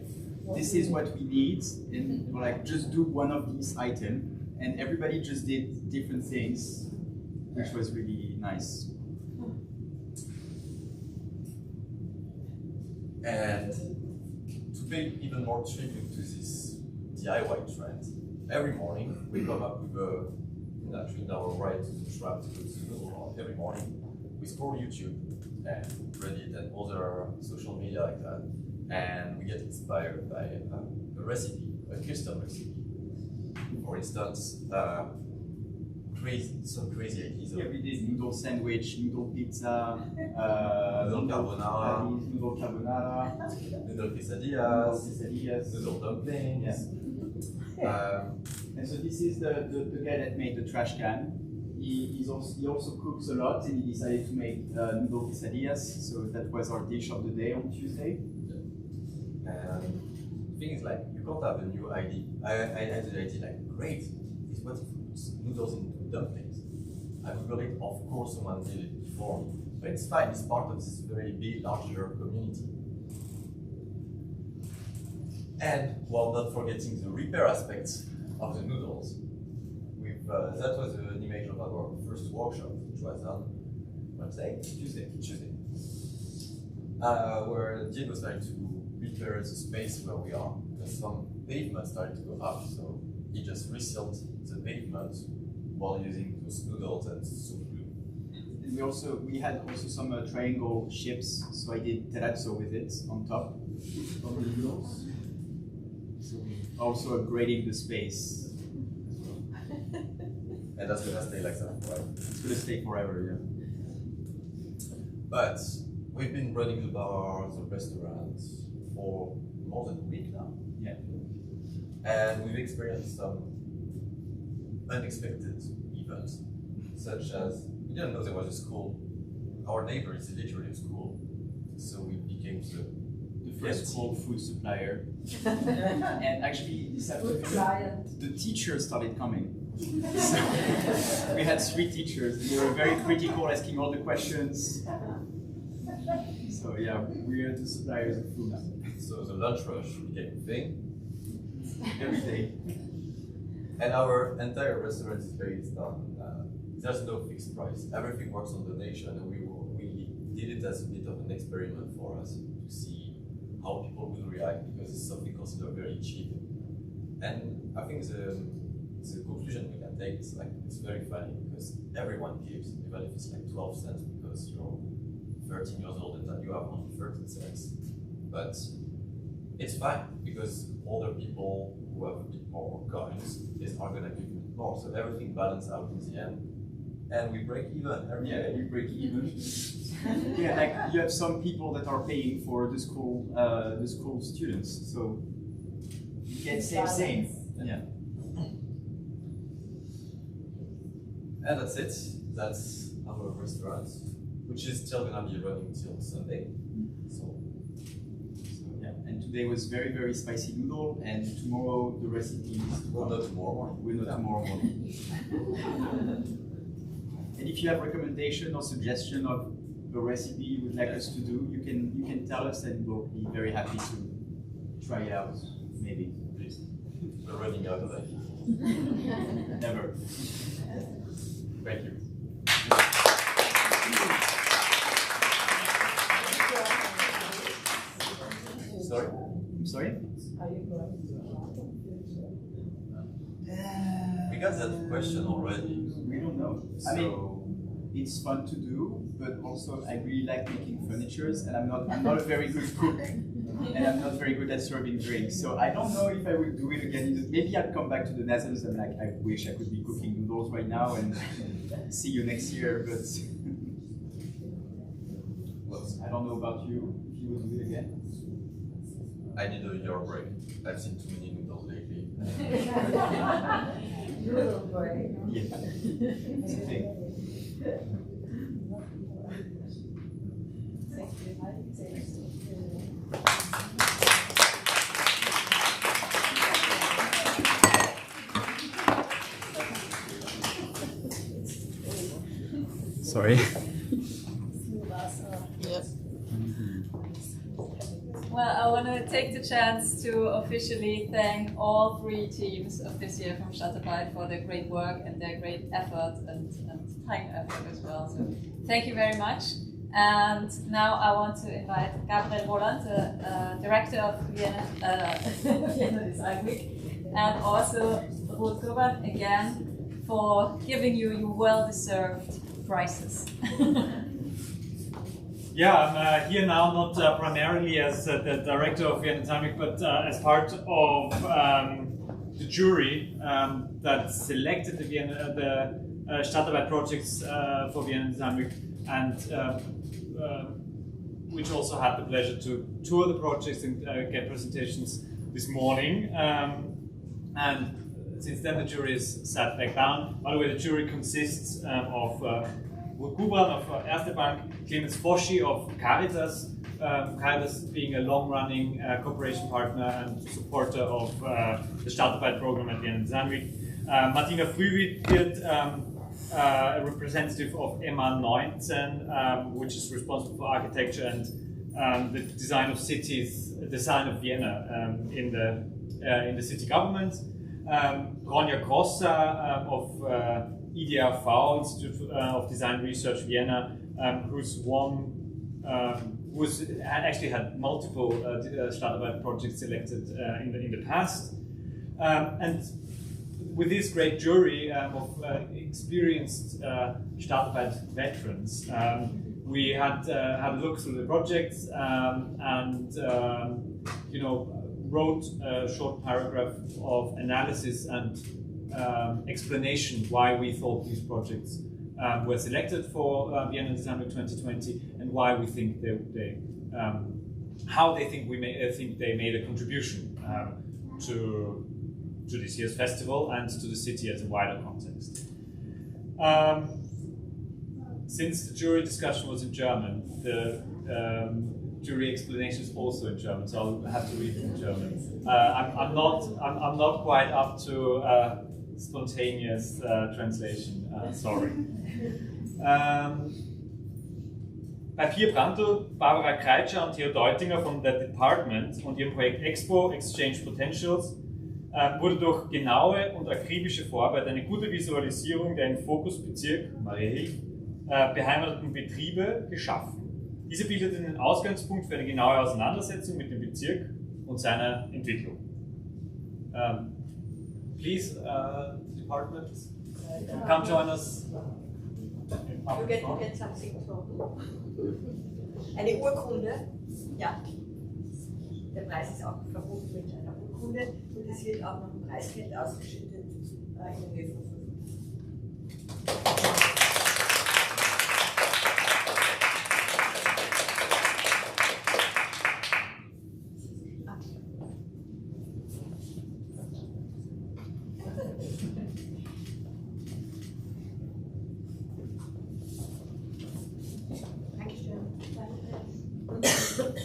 Speaker 16: this is what we need, and we're like, just do one of these items. And everybody just did different things, which was really nice.
Speaker 17: And to pay even more tribute to this DIY trend, every morning we come up with in our right to the trap to go to noodle. Every morning we scroll YouTube and Reddit and other social media like that, and we get inspired by a recipe, a custom recipe. For instance, some crazy ideas.
Speaker 16: Yeah, we did noodle sandwich, noodle pizza,
Speaker 17: noodle carbonara,
Speaker 16: noodle
Speaker 17: noodle quesadillas, noodle dumplings.
Speaker 16: Yeah. And so this is the guy that made the trash can. He also cooks a lot, and he decided to make noodle quesadillas. So that was our dish of the day on Tuesday.
Speaker 17: And the thing is, like, you can't have a new idea. I had the idea, like, great, it's what if we put noodles into dumplings? I Googled it, of course someone did it before me, but it's fine, it's part of this very big, larger community. And while not forgetting the repair aspects of the noodles, that was an image of our first workshop, which was on Wednesday? Tuesday. Where Diego started to repair the space where we are, because some pavement started to go up, so he just resealed the pavement while using those noodles and soup glue.
Speaker 16: And we had also some triangle ships, so I did terrazzo with it on top of the noodles. So also upgrading the space.
Speaker 17: And that's gonna stay like that forever.
Speaker 16: It's gonna stay forever, yeah.
Speaker 17: But we've been running the bar, the restaurant for more than a week now.
Speaker 16: Yeah.
Speaker 17: And we've experienced some unexpected events, such as we didn't know there was a school. Our neighbor is literally a school, so we became the
Speaker 16: first school food supplier. And actually, this afternoon, the teachers started coming. So we had 3 teachers. They were very critical, asking all the questions. So yeah, we are the suppliers of food.
Speaker 17: So the lunch rush became a thing every day. And our entire restaurant is based on, there's no fixed price. Everything works on donation, and we did it as a bit of an experiment for us to see how people will react, because it's something considered very cheap. And I think the conclusion we can take is like, it's very funny because everyone gives, even if it's like 12 cents because you're 13 years old and you have only 13 cents. But it's fine because older people who have a bit more coins are going to give you more. So everything balances out in the end. And we break even every day.
Speaker 16: We break even. Yeah, like you have some people that are paying for the school students. So you can say the same. Yeah.
Speaker 17: And that's it. That's our restaurant, which is still gonna be running till Sunday. So
Speaker 16: yeah. And today was very, very spicy noodle, and tomorrow the recipe is
Speaker 17: not tomorrow morning.
Speaker 16: Will not tomorrow morning. And if you have recommendation or suggestion of a recipe you would like us to do, you can tell us, and we'll be very happy to try it out. Maybe.
Speaker 17: We're running out of ideas.
Speaker 16: Never.
Speaker 17: Thank you. Sorry?
Speaker 16: I'm sorry?
Speaker 17: We got that question already.
Speaker 16: We don't know.
Speaker 17: So,
Speaker 16: I mean, it's fun to do, but also I really like making furnitures, and I'm not a very good cook, and I'm not very good at serving drinks. So I don't know if I will do it again. Maybe I'll come back to the Netherlands and like I wish I could be cooking noodles right now and see you next year. But I don't know about you. If you will do it again.
Speaker 17: I need a year break. I've seen too many noodles lately.
Speaker 12: Noodle break.
Speaker 16: Yeah. It's a thing.
Speaker 2: Sorry.
Speaker 1: Well, I want to take the chance to officially thank all 3 teams of this year from Stadtarbeit for their great work and their great effort and time effort as well. So thank you very much. And now I want to invite Gabriel Roland, the director of Vienna Design Week, and also Ruth Kober again for giving you your well-deserved prizes.
Speaker 11: Yeah, I'm here now not primarily as the director of Vienna Design Week, but as part of the jury that selected the Stadtarbeit projects for Vienna Design Week, and which also had the pleasure to tour the projects and get presentations this morning. And since then the jury is sat back down. By the way, the jury consists of Ruth Kubran of Erste Bank, Clemens Foschi of Caritas, Caritas being a long-running cooperation partner and supporter of the Stadtarbeit program at Vienna Design Week. Martina Frühwitt, a representative of MA19, which is responsible for architecture and the design of cities, design of Vienna in the city government. Ronja Grossa of IDRV, Institute of Design Research Vienna, who's actually had multiple Stadtarbeit projects selected in the past, and with this great jury of experienced Stadtarbeit veterans, we had a look through the projects and wrote a short paragraph of analysis and explanation why we thought these projects were selected for Vienna Design Week 2020 and why we think how they think they made a contribution to this year's festival and to the city as a wider context. Since the jury discussion was in German, the jury explanation is also in German, so I'll have to read it in German. I'm not quite up to spontaneous translation. Sorry. Bei Pia Brandl, Barbara Kreitscher und Theo Deutinger von The Department und ihrem Projekt Expo Exchange Potentials wurde durch genaue und akribische Vorarbeit eine gute Visualisierung der im Fokusbezirk beheimateten Betriebe geschaffen. Diese bietet den Ausgangspunkt für eine genaue Auseinandersetzung mit dem Bezirk und seiner Entwicklung. Please, department, come join us.
Speaker 12: You get something from eine Urkunde, ja. Der Preis ist auch verbunden mit einer Urkunde und es wird auch noch ein Preisgeld ausgeschüttet in der Höhe von 5.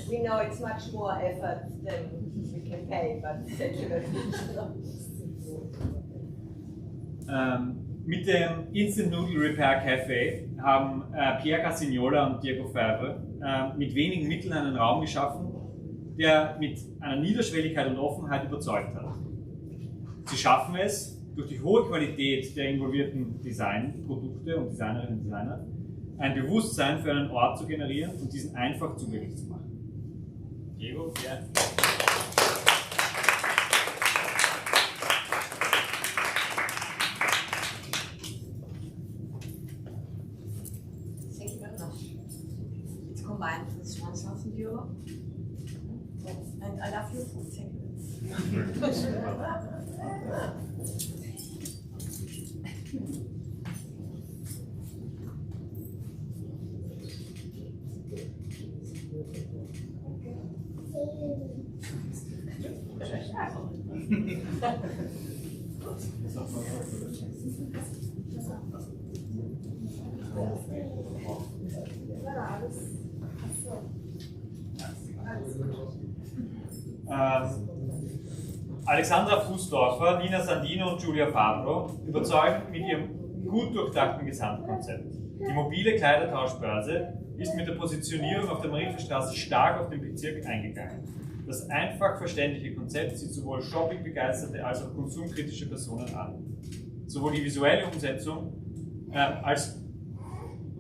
Speaker 12: We know it's much more effort than we can pay, but thank you very much.
Speaker 11: Mit dem Instant Noodle Repair Café haben Pierre Cassignola und Diego Ferre mit wenigen Mitteln einen Raum geschaffen, der mit einer Niederschwelligkeit und Offenheit überzeugt hat. Sie schaffen es, durch die hohe Qualität der involvierten Designprodukte und Designerinnen und Designer, ein Bewusstsein für einen Ort zu generieren und diesen einfach zugänglich zu machen. Diego, ja.
Speaker 12: Thank you very much. It's combined with 1,000 euro. And I love you. Thank you.
Speaker 11: Alexandra Fußdorfer, Nina Sandino und Giulia Fabro überzeugen mit ihrem gut durchdachten Gesamtkonzept. Die mobile Kleidertauschbörse ist mit der Positionierung auf der Marienstraße stark auf den Bezirk eingegangen. Das einfach verständliche Konzept zieht sowohl shoppingbegeisterte als auch konsumkritische Personen an. Sowohl die visuelle Umsetzung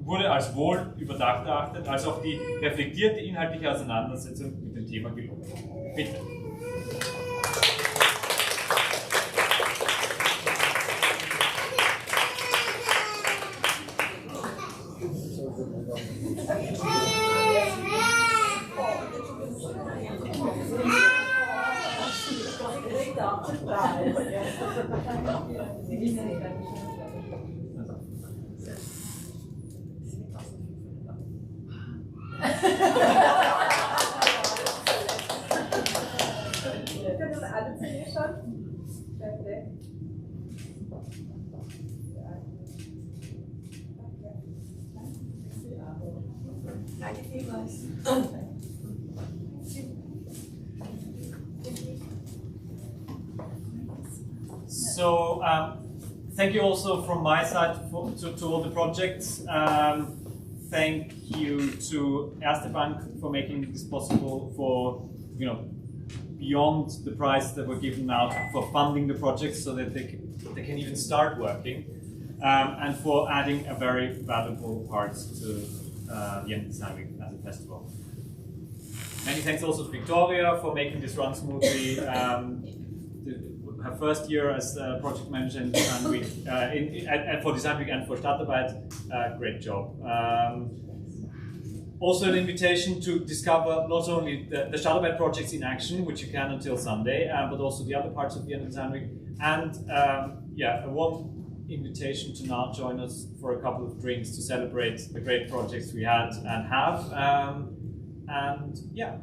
Speaker 11: wurde als wohl überdacht erachtet, als auch die reflektierte inhaltliche Auseinandersetzung mit dem Thema gelungen. Bitte. So, thank you also from my side to all the projects. Thank you to Erste Bank for making this possible, for beyond the price that we're given now for funding the projects so that they can even start working, and for adding a very valuable part to Vienna Design Week as a festival. Many thanks also to Victoria for making this run smoothly. Her first year as project manager in Design Week, for Design Week and for Stadtarbeit, great job. Also an invitation to discover not only the Stadtarbeit projects in action, which you can until Sunday, but also the other parts of Vienna Design Week. And a warm invitation to now join us for a couple of drinks to celebrate the great projects we had and have. And yeah.